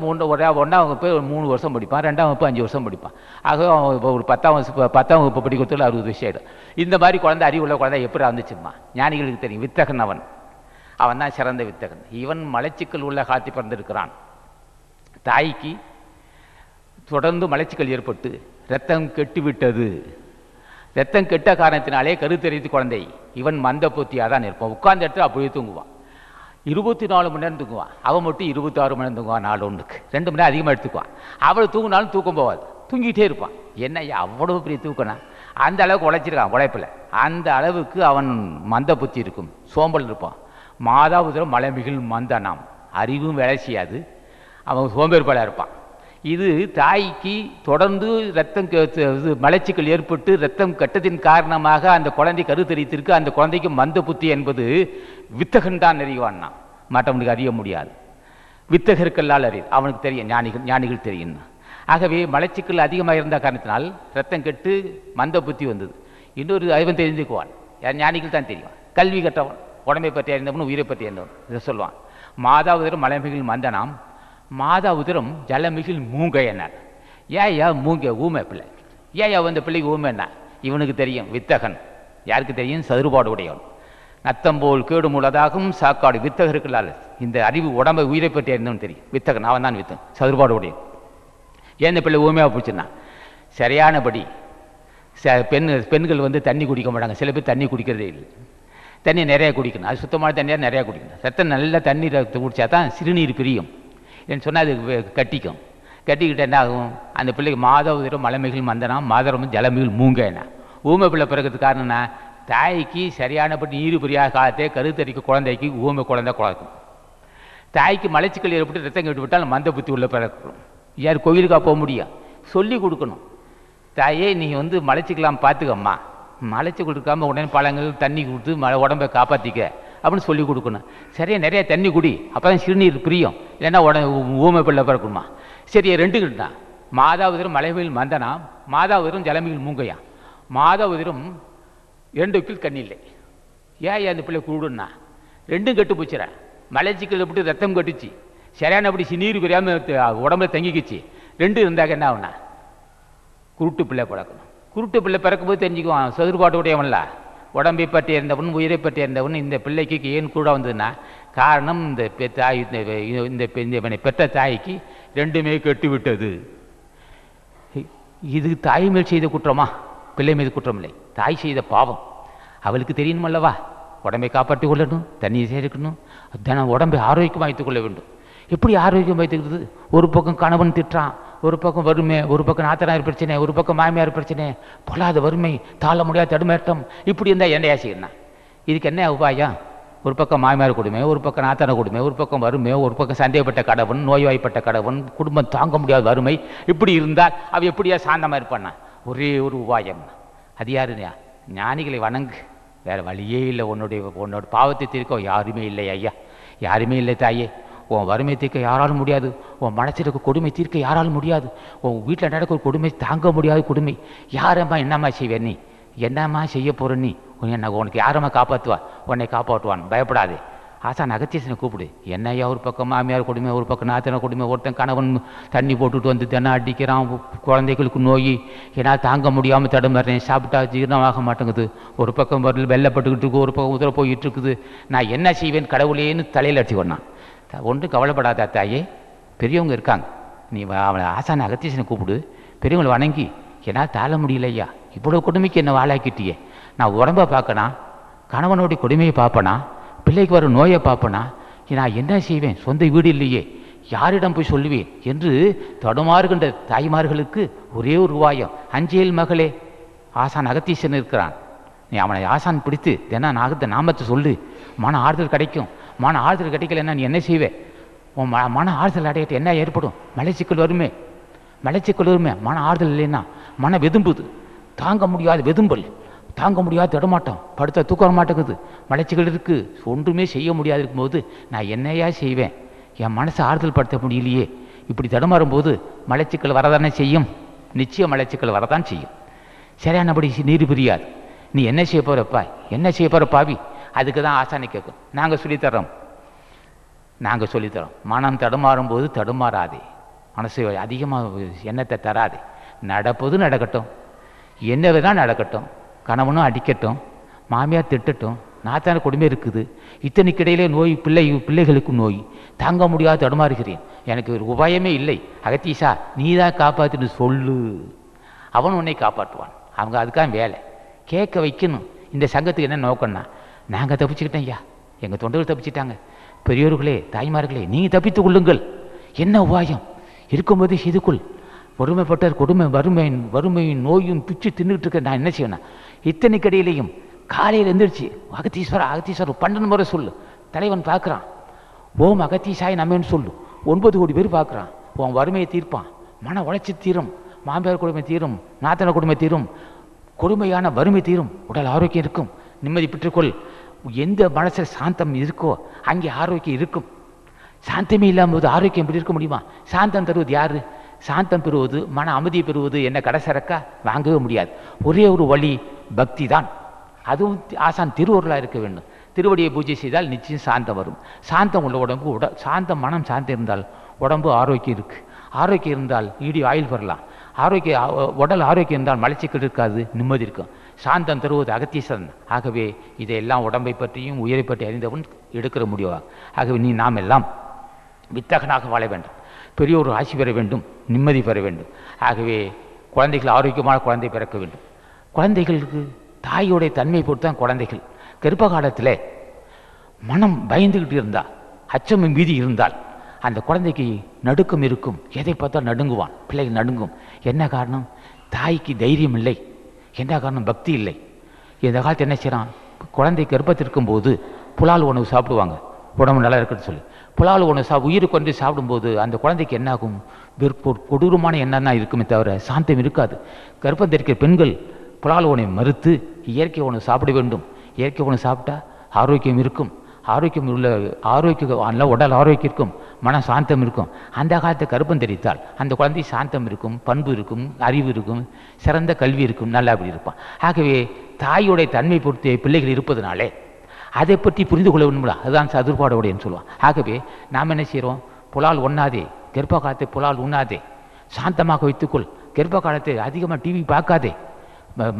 போய் 3 வருஷம் படிப்பான், 2ஆம் வகுப்பு 5 வருஷம் படிப்பான். ஆகவே அவன் இப்போ ஒரு 10ஆம் வகுப்பு படிக்கிறதுல 60 வயசு ஆகிடும். இந்த மாதிரி குழந்தை அறிவுள்ள குழந்தை எப்படி வந்துச்சுமா? ஞானிகளுக்கு தெரியும். வித்தகன் அவன் தான் சிறந்த வித்தகன். இவன் மலச்சிக்கல் உள்ள காத்தி பிறந்திருக்கிறான். தாய்க்கு தொடர்ந்து மலச்சிக்கல் ஏற்பட்டு இரத்தம் கெட்டுவிட்டது. இரத்தம் கெட்ட காரணத்தினாலே கருத்தரித்து குழந்தை இவன் மந்த பூத்தியாக தான் இருப்பான். உட்கார்ந்த இடத்துல அப்படியே தூங்குவான். 24 மணி நேரம் தூங்குவான். அவன் மட்டும் 26 மணி நேரம் தூங்குவான். 4 ஒன்றுக்கு 2 மணி நேரம் அதிகமாக எடுத்துக்குவான். அவளை தூங்கினாலும் தூக்கம் போவாது. தூங்கிட்டே இருப்பான். என்னையா அவ்வளவு பெரிய தூக்கனா? அந்த அளவுக்கு உழைச்சிருக்கான். உழைப்பில் அந்த அளவுக்கு அவன் மந்த புத்தி இருக்கும், சோம்பல் இருப்பான். மாதாபுத்திரம் மலைமிகள் மந்தனாம், அறிவும் வேலை செய்யாது, அவன் சோம்பேறிப்பாளாக இருப்பான். இது தாய்க்கு தொடர்ந்து ரத்தம் மலச்சிக்கல் ஏற்பட்டு ரத்தம் கட்டத்தின் காரணமாக அந்த குழந்தை கருத்தரித்திருக்கு. அந்த குழந்தைக்கு மந்த புத்தி என்பது வித்தகன் தான் அறிவான்னா, மற்றவனுக்கு அறிய முடியாது. வித்தகருக்கெல்லாம் அறிவு, அவனுக்கு தெரியும், ஞானிகள் தெரியும். ஆகவே மலச்சிக்கல் அதிகமாக இருந்த காரணத்தினால் ரத்தம் கெட்டு மந்த புத்தி வந்தது. இன்னொரு அறிவன் தெரிஞ்சுக்குவான், ஞானிகள் தான் தெரியும். கல்வி கற்றவன், உடம்பை பற்றி அறிந்தவன், உயிரை பற்றி அறிந்தவன், இதை சொல்லுவான். மாதாவுதிரம் மலைமிகில் மந்தனாம், மாதாவுதிரம் ஜலமிகில் மூங்கை என்னார். ஏயா மூங்க ஊமை பிள்ளை, ஏயா அந்த பிள்ளைக்கு ஊமைன்னா? இவனுக்கு தெரியும், வித்தகன். யாருக்கு தெரியும்? சதுர்பாடு உடையவன். நத்தம்போல் கேடு முள்ளதாகும் சாக்காடு, வித்தகருக்குள்ளால் இந்த அறிவு உடம்பை உயிரை பற்றி அறிந்தவன் தெரியும், வித்தகன். அவன் தான் வித்தகன், சதுர்பாடு உடையவன். ஏன் இந்த பிள்ளை ஊமையாக போச்சுன்னா, சரியானபடி பெண்கள் தண்ணி குடிக்க மாட்டாங்க. சில பேர் தண்ணி குடிக்கிறதே இல்லை. தண்ணி நிறையா குடிக்கணும், அது சுத்தமான தண்ணியாக நிறையா குடிக்கணும். ரத்தம் நல்ல தண்ணி குடித்தா தான் சிறுநீர் பிரியும். ஏன்னு சொன்னால் அது கட்டிக்கும். கட்டிக்கிட்ட என்ன ஆகும்? அந்த பிள்ளைக்கு மாதவதிரம் மலைமைகள் மந்தனாம், மாதவரம் ஜலமிகள் மூங்கனா. ஊமை பிள்ளை பிறகுறதுக்கு காரணம்னா, தாய்க்கு சரியானபடி நீர் பிரியாத காலத்தே கருத்தரிக்க குழந்தைக்கு ஊமை குழந்தை குழக்கும். தாய்க்கு மலச்சிக்கல் ஏற்பட்டு ரத்தம் கெட்டு விட்டால் மந்த புத்தி உள்ள பிறக்கும். யார் கோயிலுக்காக போக முடியும்? சொல்லி கொடுக்கணும். தாயே நீ மலைச்சிக்கலாம் பார்த்துக்கம்மா, மலைச்சி கொடுக்காம உடனே பழங்கள் தண்ணி கொடுத்து உடம்பை காப்பாற்றிக்க அப்படின்னு சொல்லி கொடுக்கணும். சரியா நிறைய தண்ணி குடி, அப்போ தான் சிறுநீர் பிரியும், இல்லைன்னா ஊமை பிள்ளை பிறக்கணுமா? சரியா ரெண்டு கிட்டான். மாதாவுதிரம் மலைமையில் மந்தனா, மாதாவுதிரம் ஜலமியில் மூங்கையா. மாதாவுதிரம் 2 கீழ் கண்ணி இல்லை. ஏன் அந்த பிள்ளை கூடுன்னா, ரெண்டும் கெட்டு போச்சுற. மலைச்சிக்கல் எப்படி ரத்தம் கட்டுச்சு, சரியானபடி நீர் பிரியாமல் உடம்புல தங்கிக்குச்சு. 2 இருந்தாக்க என்ன ஆகுனா, குருட்டு பிள்ளை பிறக்கணும். குருட்டு பிள்ளை பிறக்கும்போது தெரிஞ்சுக்குவான், சதுர்பாட்டு உடையவன்ல, உடம்பை பற்றி இருந்தவன், உயிரை பற்றி இருந்தவன். இந்த பிள்ளைக்கு ஏன் கூட வந்ததுன்னா, காரணம் இந்த தாய், இந்த பெற்ற தாய்க்கு 2மே கெட்டு விட்டது. இது தாய் மேல் செய்த குற்றமா? பிள்ளை மீது குற்றம் இல்லை, தாய் செய்த பாவம். அவளுக்கு தெரியணும் அல்லவா, உடம்பை காப்பாற்றி கொள்ளணும், தண்ணியை சேர்க்கணும், தினம் உடம்பை ஆரோக்கியமாக வைத்துக் கொள்ள வேண்டும். எப்படி ஆரோக்கியம் வைத்துக்கிறது? ஒரு பக்கம் கணவன் திட்டுறான், ஒரு பக்கம் வறுமை, ஒரு பக்கம் நாத்தனார் பிரச்சனை, ஒரு பக்கம் மாமியார் பிரச்சனை, பொல்லாத வறுமை, தாழ முடியாத தடுமாற்றம். இப்படி இருந்தால் என்னையா செய்யணும்? இதுக்கு என்ன உபாயம்? ஒரு பக்கம் மாமியார் கொடுமை, ஒரு பக்கம் நாத்தனார் கொடுமை, ஒரு பக்கம் வறுமை, ஒரு பக்கம் சந்தேகப்பட்ட கடவன், நோய்வாய்ப்பட்ட கடவன், குடும்பம் தாங்க முடியாத வறுமை. இப்படி இருந்தால் அவ எப்படியா சாந்தமாக இருப்பான்னா? ஒரே ஒரு உபாயம். அது யாருயா? ஞானிகளை வணங்கு, வேறு வழியே இல்லை. உன்னோட பாவத்தை தீர்க்க யாருமே இல்லை ஐயா, யாருமே இல்லை தாயே. உன் வறுமை தீர்க்க யாராலும் முடியாது, உன் மனசில் இருக்க கொடுமை தீர்க்க யாராலும் முடியாது, உன் வீட்டில் நடக்கிற கொடுமை தாங்க முடியாத கொடுமை. யாரம்மா என்னம்மா செய்வேன்? நீ என்னம்மா செய்ய போகிற? நீ உனக்கு யாரம்மா காப்பாற்றுவா? உன்னை காப்பாற்றுவான், பயப்படாது. ஆசான் அகத்தியசனை கூப்பிடு. என்னையா ஒரு பக்கம் மாமியார் கொடுமை, ஒரு பக்கம் நாத்தனார் கொடுமை, ஒருத்தன் கணவன் தண்ணி போட்டுட்டு தினம் அடிக்கிறான், குழந்தைகளுக்கு நோய், ஏன்னா தாங்க முடியாமல் தடுமாறேன், சாப்பிட்டா ஜீரணமாக மாட்டேங்குது, ஒரு பக்கம் வெள்ளப்பட்டுக்கிட்டு இருக்கு, ஒரு பக்கம் உதற போயிட்டு இருக்குது. நான் என்ன செய்வேன் கடவுளேன்னு தலையில் அடிச்சுக்கொண்டான். ஒன்றும் கவலைப்படாத தாயே, பெரியவங்க இருக்காங்க, நீ அவனை ஆசான அகத்தியசனை கூப்பிடு, பெரியவங்களை வணங்கி, ஏன்னா தாழ முடியலையா, இவ்வளோ கொடுமைக்கு என்ன வாழாக்கிட்டியே, நான் உடம்பை பார்க்கணா, கணவனுடைய கொடுமையை பார்ப்பனா, பிள்ளைக்கு வர நோயை பார்ப்பனா, நான் என்ன செய்வேன்? சொந்த வீடு இல்லையே, யாரிடம் போய் சொல்லுவேன் என்று தடுமாறுகின்ற தாய்மார்களுக்கு ஒரே ஒரு உபாயம். அஞ்சேல் மகளே, ஆசான் அகத்தீசன் இருக்கிறான், நீ அவனை ஆசான் பிடித்து தினம் நாமத்தை சொல்லு, மன ஆறுதல் கிடைக்கும். மன ஆறுதல் கிடைக்கலன்னா நீ என்ன செய்வேன்? உன் மன ஆறுதல் அடையிட்டு என்ன ஏற்படும்? மலைச்சிக்கல் வருமே, மலைச்சிக்கல் வருமே. மன ஆறுதல் இல்லைன்னா மன வெதும்புது, தாங்க முடியாத வெதும்பல், தாங்க முடியாத தடமாட்டம், படுத்த தூக்க மாட்டேங்குது, மலைச்சிக்கல் இருக்குது, ஒன்றுமே செய்ய முடியாது இருக்கும்போது நான் என்னையா செய்வேன்? என் மனசை ஆறுதல் படுத்த முடியலையே. இப்படி தடுமாறும்போது மலைச்சிக்கல் வரதானே செய்யும், நிச்சயம் மலைச்சிக்கல் வரதான் செய்யும். சரியானபடி நீர் பிரியாது. நீ என்ன செய்ய போகிறப்பா, என்ன செய்ய போகிற பாவி? அதுக்கு தான் ஆசானை கேட்கும். நாங்கள் சொல்லித்தரோம். மனம் தடுமாறும் போது தடுமாறாதே, மனசு அதிகமாக எண்ணத்தை தராதே. நடப்பது நடக்கட்டும், என்னதான் நடக்கட்டும், கணவனும் அடிக்கட்டும், மாமியார் திட்டட்டும், நாத்தான கொடுமை இருக்குது, இத்தனைக்கிடையிலே நோய், பிள்ளைகளுக்கு நோய், தாங்க முடியாது தடுமாறுகிறேன், எனக்கு ஒரு உபாயமே இல்லை, அகத்தீசா நீ தான் காப்பாற்றுன்னு சொல்லு, அவன் உன்னை காப்பாற்றுவான். அவங்க அதுக்காக வேலை கேட்க வைக்கணும். இந்த சங்கத்துக்கு என்ன நோக்கம்னா, நாங்கள் தப்பிச்சுக்கிட்டோம் ஐயா, எங்கள் தொண்டர்கள் தப்பிச்சிட்டாங்க, பெரியோர்களே தாய்மார்களே நீங்கள் தப்பித்து கொள்ளுங்கள், என்ன உபாயம் இருக்கும்போது செய்துக்குள், ஒருமைப்பட்டார் கொடுமை வறுமையும் நோயும் பிச்சு தின்னுட்டு இருக்க நான் என்ன செய்வேன்? இத்தனை கடையிலையும் காலையில் எந்திரிச்சு அகத்தீஸ்வரர் 12 முறை சொல்லு. தலைவன் பார்க்குறான். ஓம் அகத்தீசாய் நம்மன்னு சொல்லு. 9 கோடி பேர் பார்க்குறான். உன் வறுமையை தீர்ப்பான். மன உழைச்சி தீரும். மாமியார் கொடுமை தீரும். நாத்தன கொடுமை தீரும். கொடுமையான வறுமை தீரும். உடல் ஆரோக்கியம் இருக்கும். நிம்மதி பெற்றுக்கொள். எந்த மனசில் சாந்தம் இருக்கோ அங்கே ஆரோக்கியம் இருக்கும். சாந்தமே இல்லாமல் போது ஆரோக்கியம் எப்படி இருக்க முடியுமா? சாந்தம் தருவது யாரு? சாந்தம் பெறுவது, மன அமைதியை பெறுவது என்ன கடைசரக்கா? வாங்கவே முடியாது. ஒரே ஒரு வழி பக்தி தான். அதுவும் ஆசான் திருவருளாக இருக்க வேண்டும். திருவடியை பூஜை செய்தால் நிச்சயம் சாந்தம் வரும். சாந்தம் உள்ள உடம்பு சாந்தம் மனம் சாந்தம் இருந்தால் உடம்பு ஆரோக்கியம் இருக்குது. ஆரோக்கியம் இருந்தால் ஆயுள் பெறலாம். உடல் ஆரோக்கியம் இருந்தால் மலச்சிக்கல் இருக்காது, நிம்மதி இருக்கும். சாந்தம் தருவது அகத்தீஸ்வரன். ஆகவே இதையெல்லாம் உடம்பை பற்றியும் உயிரை பற்றி அறிந்தவன் எடுக்கிற முடிவாக. ஆகவே நாம் எல்லாம் வித்தகனாக வாழ வேண்டும். பெரியோர் ஆட்சி பெற வேண்டும். நிம்மதி பெற வேண்டும். ஆகவே குழந்தைகள் ஆரோக்கியமான குழந்தை பிறக்க வேண்டும். குழந்தைகளுக்கு தாயோடைய தன்மை பொறுத்து தான் குழந்தைகள். கர்ப்ப காலத்தில் மனம் பயந்துக்கிட்டு இருந்தால், அச்சமும் பீதி இருந்தால் அந்த குழந்தைக்கு நடுக்கம் இருக்கும். எதை பார்த்தா நடுங்குவான். பிள்ளைகள் நடுங்கும். என்ன காரணம்? தாய்க்கு தைரியம் இல்லை. என்ன காரணம்? பக்தி இல்லை. இந்த காலத்தில் என்ன செய்கிறான்? குழந்தை கர்ப்பத்திற்கும் போது புலால் உணவு சாப்பிடுவாங்க, உடம்பு நல்லா இருக்குன்னு சொல்லி. புலால் உணவு உயிருக்கு கொண்டு சாப்பிடும்போது அந்த குழந்தைக்கு என்னாகும்? கொடூரமான எண்ணம் தான் இருக்குமே தவிர சாந்தம் இருக்காது. கர்ப்பம் தரிக்கிற பெண்கள் புலால் உணவை மறுத்து இயற்கை உணவு சாப்பிட வேண்டும். இயற்கை உணவு சாப்பிட்டா ஆரோக்கியம் இருக்கும். நல்ல உடல் ஆரோக்கியம் இருக்கும். மன சாந்தம் இருக்கும். அந்த காலத்தை கர்ப்பம் தெரித்தால் அந்த குழந்தை சாந்தம் இருக்கும், பண்பு இருக்கும், அறிவு இருக்கும், சிறந்த கல்வி இருக்கும், நல்லா அப்படி இருப்பான். ஆகவே தாயோடைய தன்மை பொறுத்து பிள்ளைகள் இருப்பதனாலே அதை பற்றி புரிந்து கொள்ள வேண்டும்ல. அதுதான் சதுர்பாடுடையன்னு சொல்லுவான். ஆகவே நாம் என்ன செய்கிறோம்? புலால் உண்ணாதே, கர்ப்ப காலத்தை புலால் உண்ணாதே, சாந்தமாக வைத்துக்கொள். கர்ப்ப காலத்தை அதிகமாக டிவி பார்க்காதே,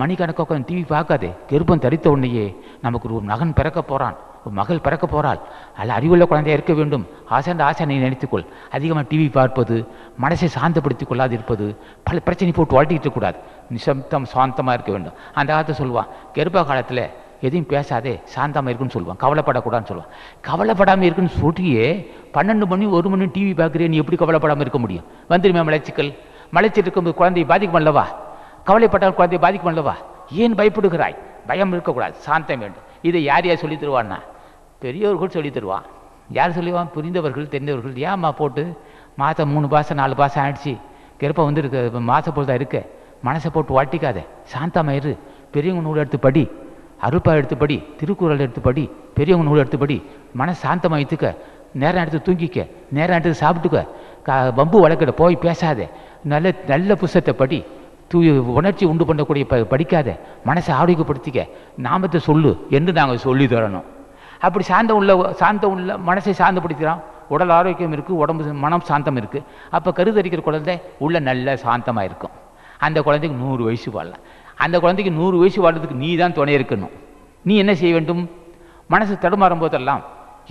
மணிக்கணக்காக டிவி பார்க்காதே. கர்ப்பம் தரித்த உடனேயே நமக்கு ஒரு மகன் பிறக்க போகிறான், ஒரு மகள் பிறக்க போகிறாள், அல்ல அறிவுள்ள குழந்தையாக இருக்க வேண்டும். ஆசை நினைத்துக்கொள். அதிகமாக டிவி பார்ப்பது, மனசை சாந்தப்படுத்தி கொள்ளாது இருப்பது, பல பிரச்சனை போட்டு வளர்த்திக்கிட்டு இருக்கக்கூடாது. நிசப்தம் சாந்தமாக இருக்க வேண்டும். அந்த காலத்தை சொல்லுவான், கர்ப்ப காலத்தில் எதையும் பேசாதே, சாந்தமாக இருக்குன்னு சொல்லுவான். கவலைப்படக்கூடாதுன்னு சொல்லுவான். கவலைப்படாமல் இருக்குன்னு சொல்லியே 12 மணி 1 மணி டிவி பார்க்குறேன், நீ எப்படி கவலைப்படாமல் இருக்க முடியும்? வந்துருமே மலைச்சிக்கல். மலைச்சிட்டு இருக்கும்போது குழந்தையை பாதிக்கும் அல்லவா? கவலைப்பட்டால் குழந்தையை பாதிக்கும் அல்லவா? ஏன் பயப்படுகிறாய்? பயம் இருக்கக்கூடாது, சாந்தம் வேண்டும். இதை யார் சொல்லி தருவான்னா? பெரியவர்கள் சொல்லி தருவான். யார் சொல்லுவான்? புரிந்தவர்கள், தெரிந்தவர்கள். ஏம்மா போட்டு மாதம் 3 மாதம் 4 மாதம் ஆயிடுச்சு, கர்ப்பம் வந்துருக்கு, மாதம் போல் தான் இருக்க, மனசை போட்டு வாட்டிக்காத, சாந்தமாயிரு. பெரியவங்க நூல் எடுத்து படி, அருள்பா எடுத்து படி, திருக்குறள் எடுத்து படி, பெரியவங்க நூல் எடுத்து படி, மன சாந்தமாக வைத்துக்க, நேரம் எடுத்து தூங்கிக்க, நேரம் எடுத்து சாப்பிட்டுக்க, வம்பு வழக்கிட போய் பேசாத, நல்ல புஸ்தகத்தை படி, உணர்ச்சி உண்டு பண்ணக்கூடிய படிக்காத, மனசை ஆரோக்கியப்படுத்திக்க, நாமத்தை சொல்லு என்று நாங்கள் சொல்லி தரணும். அப்படி சாந்தம் உள்ள மனசை சாந்தப்படுத்திக்கிறான். உடல் ஆரோக்கியம் இருக்குது, உடம்பு மனம் சாந்தம் இருக்குது. அப்போ கருத்தரிக்கிற குழந்தை உள்ள நல்ல சாந்தமாக இருக்கும். அந்த குழந்தைக்கு 100 வயசு வாழலாம். அந்த குழந்தைக்கு 100 வயசு வாழ்றதுக்கு நீ தான் துணை இருக்கணும். நீ என்ன செய்ய வேண்டும்? மனசு தடுமாறும் போதெல்லாம்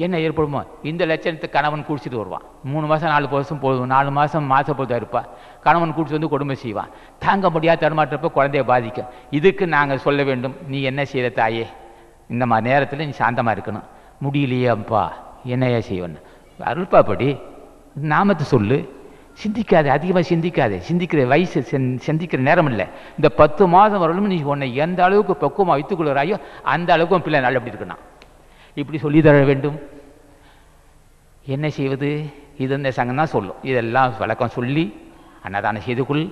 என்ன ஏற்படுமோ இந்த லட்சணத்தை கணவன் குடிச்சிட்டு வருவான். 3 மாதம் 4 மாதம் போதும், 4 மாதம் மாசப்போதான் இருப்பா. கணவன் குடிச்சு வந்து கொடுமை செய்வான். தாங்க முடியாது தடுமாற்றப்போ குழந்தைய பாதிக்கும். இதுக்கு நாங்கள் சொல்ல வேண்டும், நீ என்ன செய்கிற தாயே, இந்த மாதிரி நேரத்தில் நீ சாந்தமாக இருக்கணும். முடியலையே அப்பா, என்னையா செய்வேன்? அருள்பா படி, நாமத்தை சொல்லு, சிந்திக்காதே, அதிகமாக சிந்திக்காதே. சிந்திக்கிற வயசு சிந்திக்கிற நேரம் இல்லை. இந்த 10 மாதம் வரலும் நீ உன்னை எந்த அளவுக்கு பக்குவமாக வைத்துக்கொள்கிறாயோ அந்த அளவுக்கு உன் பிள்ளை நல்லபடி இருக்கணும். இப்படி சொல்லி தர வேண்டும். என்ன செய்வது? இது இந்த சங்கம் தான் சொல்லும். இதெல்லாம் வழக்கம் சொல்லி அன்னதானம் செய்துக்குள்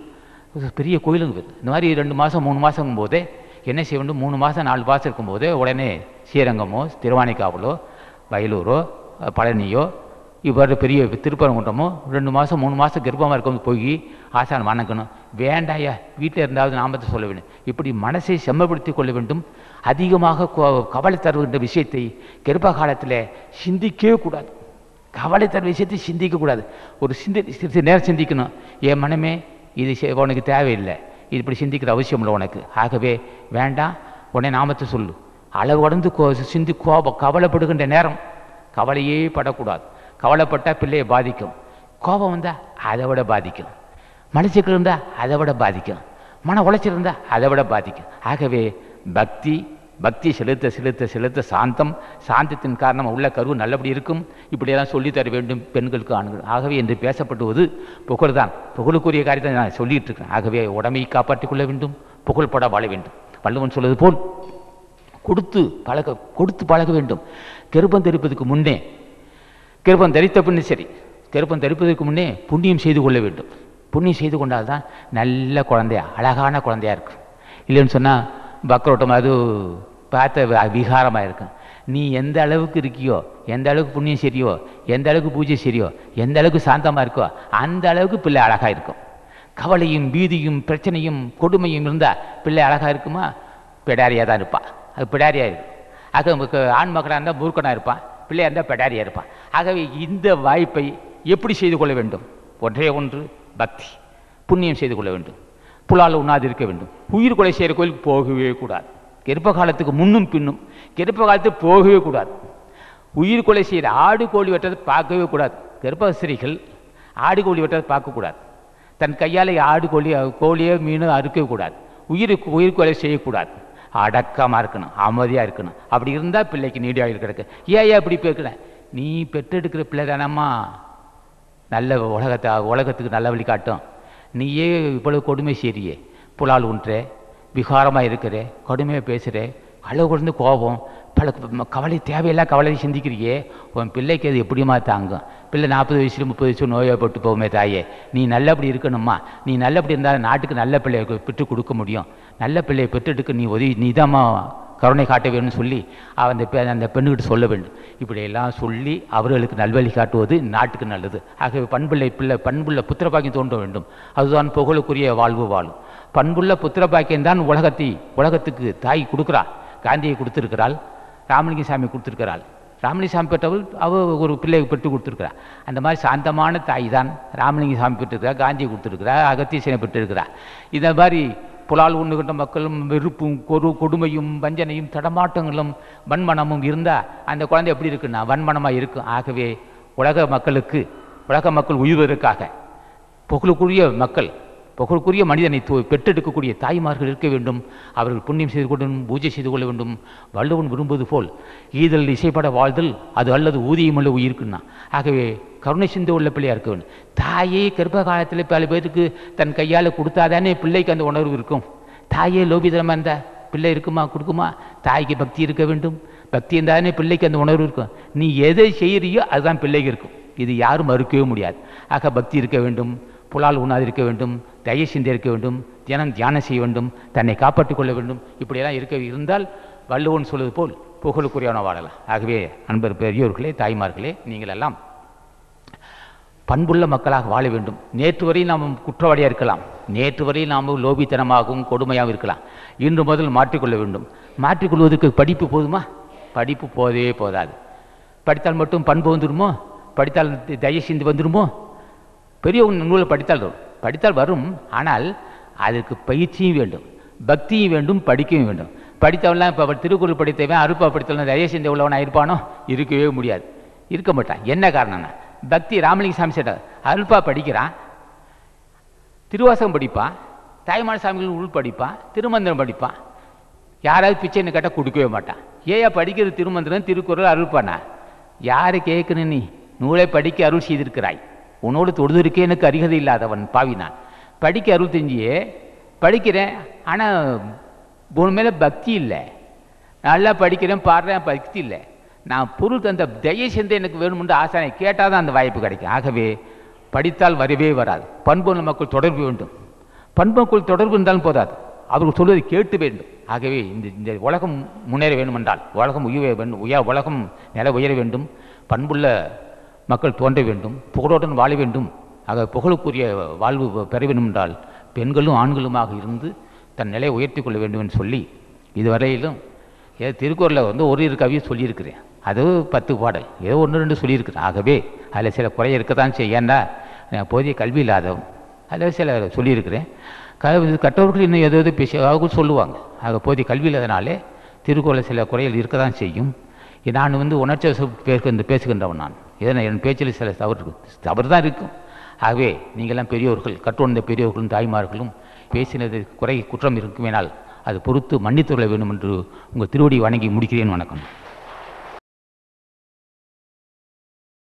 பெரிய கோயிலுங்க. இந்த மாதிரி 2 மாதம் 3 மாதங்கும் போதே என்ன செய்ய வேண்டும்? 3 மாதம் 4 மாதம் இருக்கும்போதே உடனே ஸ்ரீரங்கமோ திருவானைக்காவலோ வயலூரோ பழனியோ இவ்வாறு பெரிய திருப்பரங்குன்றமோ 2 மாதம் 3 மாதம் கர்ப்பமாக இருக்கும்போது போய் ஆசான் வணங்கணும். வேண்டாயா, வீட்டில் இருந்தாவது நாமத்தை சொல்ல வேண்டும். இப்படி மனசை செம்மப்படுத்தி கொள்ள வேண்டும். அதிகமாக கவலை தருகின்ற விஷயத்தை கர்ப்ப காலத்தில் சிந்திக்கவே கூடாது. கவலை தர விஷயத்தை சிந்திக்கக்கூடாது. ஒரு நேரம் சிந்திக்கணும். என் மனமே, இது உனக்கு தேவையில்லை, இது இப்படி சிந்திக்கிற அவசியம் இல்லை உனக்கு. ஆகவே வேண்டாம், உடனே நாமத்தை சொல்லு. அளவு கடந்து கவலைப்படுகின்ற நேரம் கவலையே படக்கூடாது. கவலைப்பட்டால் பிள்ளையை பாதிக்கும். கோபம் வந்தால் அதை விட பாதிக்கும். மனசிக்கல் இருந்தால் அதை விட பாதிக்கும். மன உளைச்சல் இருந்தால் அதை விட பாதிக்கும். ஆகவே பக்தி, பக்தி செலுத்த செலுத்த செலுத்த சாந்தம், சாந்தத்தின் காரணமாக உள்ள கரு நல்லபடி இருக்கும். இப்படியெல்லாம் சொல்லித்தர வேண்டும் பெண்களுக்கு, ஆண்கள். ஆகவே என்று பேசப்படுவது புகழ் தான். புகழுக்குரிய காரியத்தை நான் சொல்லிட்டு இருக்கேன். ஆகவே உடமையை காப்பாற்றிக் கொள்ள வேண்டும், புகழ்பட வாழ வேண்டும். வள்ளுவன் சொல்வது போல் கொடுத்து பழக வேண்டும். கர்ப்பம் தரிப்பதற்கு முன்னே, கர்ப்பம் தரித்த பின்னு சரி, கர்ப்பம் தரிப்பதற்கு முன்னே புண்ணியம் செய்து கொள்ள வேண்டும். புண்ணியம் செய்து கொண்டால்தான் நல்ல குழந்தையா, அழகான குழந்தையா இருக்கும். இல்லைன்னு சொன்னால் பக்ரோட்டம் அது பார்த்த விகாரமாக இருக்கும். நீ எந்த அளவுக்கு இருக்கியோ, எந்த அளவுக்கு புண்ணியம் சரியோ, எந்த அளவுக்கு பூஜை சரியோ, எந்த அளவுக்கு சாந்தமாக இருக்கோ, அந்த அளவுக்கு பிள்ளை அழகாக இருக்கும். கவலையும் பீதியும் பிரச்சனையும் கொடுமையும் இருந்தால் பிள்ளை அழகாக இருக்குமா? பிடாரியாக தான் இருப்பான். அது பிடாரியாக இருக்கும். ஆக ஆண் மக்களாக இருந்தால் மூர்க்கனாக இருப்பான், பிள்ளையாக இருந்தால் பிடாரியாக இருப்பான். ஆகவே இந்த வாய்ப்பை எப்படி செய்து கொள்ள வேண்டும்? ஒன்றே ஒன்று, பக்தி, புண்ணியம் செய்து கொள்ள வேண்டும். புலால் உண்ணாது இருக்க வேண்டும். உயிர் கொலை செய்கிற கோயிலுக்கு போகவே கூடாது. கர்ப்ப காலத்துக்கு முன்னும் பின்னும், கர்ப்ப காலத்துக்கு போகவே கூடாது. உயிர் கொலை செய்கிற ஆடு கோழி வெட்டதை பார்க்கவே கூடாது. கர்ப்பஸ்திரிகள் ஆடு கோழி வெட்டதை பார்க்கக்கூடாது. தன் கையால் ஆடு கோழியோ மீனோ அறுக்கவே கூடாது. உயிர் கொலை செய்யக்கூடாது. அடக்கமாக இருக்கணும், அமைதியாக இருக்கணும். அப்படி இருந்தால் பிள்ளைக்கு நீடியாக கிடக்கு. ஏன் அப்படி போய்க்கல? நீ பெற்றெடுக்கிற பிள்ளை தானம்மா நல்ல உலகத்துக்கு நல்ல வழி காட்டும். நீயே இவ்வளவு கொடுமை செய்றியே, புலால் உண்ற, விகாரமாக இருக்கிற, கொடுமையாக பேசுகிற, அளவு கொடுந்து கோபம், பல கவலை, தேவையில்லாம் கவலையை சிந்திக்கிறியே, உன் பிள்ளைக்கு அது எப்படிமா தாங்கும்? பிள்ளை 40 வயசுல 30 வயசு நோயப்பட்டு போகுமே தாயே. நீ நல்லபடி இருக்கணும்மா. நீ நல்லபடி இருந்தால் நாட்டுக்கு நல்ல பிள்ளையை பெற்று கொடுக்க முடியும். நல்ல பிள்ளையை பெற்றெடுக்க நீ தான்மா கருணை காட்ட வேணும்னு சொல்லி அந்த பெண்ணுக்கிட்ட சொல்ல வேண்டும். இப்படியெல்லாம் சொல்லி அவர்களுக்கு நல்வழி காட்டுவது நாட்டுக்கு நல்லது. ஆகவே பண்புள்ள புத்திர பாக்கியம் தோன்ற வேண்டும். அதுதான் புகழுக்குரிய வாழ்வு வாழும். பண்புள்ள புத்திர பாக்கியம்தான் உலகத்துக்கு தாய் கொடுக்குறாள். காந்தியை கொடுத்துருக்கிறாள், ராமலிங்க சாமி கொடுத்துருக்கிறாள். ராமலிங்க சாமி பெற்றவள் ஒரு பிள்ளையை பெற்று கொடுத்துருக்கிறார். அந்த மாதிரி சாந்தமான தாய் தான் ராமலிங்க சாமி பெற்றிருக்கிறார், காந்தியை கொடுத்துருக்கிறார், அகத்தீசனை பெற்றிருக்கிறார். இந்த மாதிரி புலால் உண்ணுகின்ற மக்களும் வெறுப்பும் கொடுமையும் வஞ்சனையும் தடமாட்டங்களும் வன்மனமும் இருந்தால் அந்த குழந்தை எப்படி இருக்குன்னா வன்மனமாக இருக்கும். ஆகவே உலக மக்கள் உய்வதற்காக புகழுக்குரிய மனிதனை பெற்றெடுக்கக்கூடிய தாய்மார்கள் இருக்க வேண்டும். அவர்கள் புண்ணியம் செய்து கொள்ள வேண்டும், பூஜை செய்து கொள்ள வேண்டும். வள்ளுவன் விரும்புவது போல் ஈதல் இசைப்பட வாழ்தல் அது அல்லது ஊதியமுள்ள உயிருக்குன்னா. ஆகவே கருணை சிந்து உள்ள பிள்ளையாக இருக்க வேண்டும். தாயே கர்ப்ப காலத்தில் பல பேருக்கு தன் கையால் கொடுத்தாதானே பிள்ளைக்கு அந்த உணர்வு இருக்கும். தாயே லோபிதனமாக இருந்தால் பிள்ளை இருக்குமா, கொடுக்குமா? தாய்க்கு பக்தி இருக்க வேண்டும். பக்தி இருந்தாதானே பிள்ளைக்கு அந்த உணர்வு இருக்கும். நீ எதை செய்கிறியோ அதுதான் பிள்ளைக்கு இருக்கும். இது யாரும் மறுக்கவே முடியாது. ஆக பக்தி இருக்க வேண்டும், புலால் உண்ணாது இருக்க வேண்டும், தயை சிந்தை இருக்க வேண்டும், தியானம் செய்ய வேண்டும், தன்னை காப்பாற்றிக் கொள்ள வேண்டும். இப்படியெல்லாம் இருந்தால் வள்ளுவன் சொல்வது போல் புகழுக்குரியவன வாழலாம். ஆகவே அன்பர் பெரியோர்களே, தாய்மார்களே, நீங்கள் எல்லாம் பண்புள்ள மக்களாக வாழ வேண்டும். நேற்று வரை நாம் குற்றவாளியாக இருக்கலாம், நேற்று வரை நாம் லோபித்தனமாகவும் கொடுமையாகவும் இருக்கலாம். இன்று முதல் மாற்றிக்கொள்ள வேண்டும். மாற்றிக்கொள்வதற்கு படிப்பு போதுமா? படிப்பு போதவே போதாது. படித்தால் மட்டும் பண்பு வந்துடுமோ? படித்தால் தயை சிந்தி வந்துடுமோ? பெரிய நூலை படித்தால் வரும். ஆனால் அதற்கு பயிற்சியும் வேண்டும், பக்தியும் வேண்டும், படிக்கவும் வேண்டும். படித்தவன்லாம் இப்போ திருக்குறள் படித்தவன் அருப்பா படித்தவன் தயை சிந்தை உள்ளவனாக இருப்பானோ? இருக்கவே முடியாது, இருக்க மாட்டான். என்ன காரணம்னா பக்தி. ராமலிங்க சாமி சொல்றார், அருப்பா படிக்கிறான், திருவாசகம் படிப்பான், தாய்மான சாமிகள் உள் படிப்பான், திருமந்திரம் படிப்பான். யாராவது பிச்சைன்னு கேட்டால் கொடுக்கவே மாட்டான். ஏயா படிக்கிறது திருமந்திரம், திருக்குறள், அருள்பானா? யாரை கேட்கணும்? நீ நூலை படிக்க அருள் செய்திருக்கிறாய். உன்னோடு தொடுதிருக்கே எனக்கு அருகதை இல்லாதவன் பாவினான். படிக்க அருள் தெரிஞ்சியே படிக்கிறேன், ஆனால் உன் மேலே பக்தி இல்லை. நல்லா படிக்கிறேன், பாடுறேன், பக்தி இல்லை. நான் பொருள் தந்த தயை சிந்தை எனக்கு வேணுமென்று ஆசானை கேட்டால் தான் அந்த வாய்ப்பு கிடைக்கும். ஆகவே படித்தால் வரவே வராது. பண்புள்ள மக்கள் தொடர்பு வேண்டும். பண்புக்குள் தொடர்பு இருந்தாலும் போதாது, அவர்கள் சொல்வதை கேட்டு வேண்டும். ஆகவே இந்த உலகம் முன்னேற வேண்டுமென்றால், உலகம் உலகம் நில உயர வேண்டும், பண்புள்ள மக்கள் தோன்ற வேண்டும், புகழுடன் வாழ வேண்டும். ஆக புகழுக்குரிய வாழ்வு பெற வேண்டும் என்றால் பெண்களும் ஆண்களுமாக இருந்து தன் நிலையை உயர்த்தி கொள்ள வேண்டும் என்று சொல்லி இதுவரையிலும் திருக்குறளில் ஒரு கவியை சொல்லியிருக்கிறேன். அது 10 பாடல், ஏதோ 1-2 சொல்லியிருக்கிறேன். ஆகவே அதில் சில குறை இருக்கத்தான் செய்ய. ஏன்னா போதிய கல்வி இல்லாதவன் அதில் சில சொல்லியிருக்கிறேன். கற்றவர்கள் இன்னும் ஏதோ பேச சொல்லுவாங்க. ஆக போதிய கல்வி இல்லாதனாலே திருக்குறளில் சில குறைகள் இருக்க தான் செய்யும். நான் உணர்ச்சி பேசுகின்றவன். நான் ஏன்னா என் பேச்சில் சில தவறு தான் இருக்கும். ஆகவே நீங்கள்லாம் பெரியோர்கள், கற்றுணர்ந்த பெரியோர்களும் தாய்மார்களும் பேசினது குற்றம் இருக்குமேனால் அது பொறுத்து மன்னித்துள்ள வேண்டும் என்று உங்கள் திருவடி வணங்கி முடிக்கிறேன். வணக்கம்.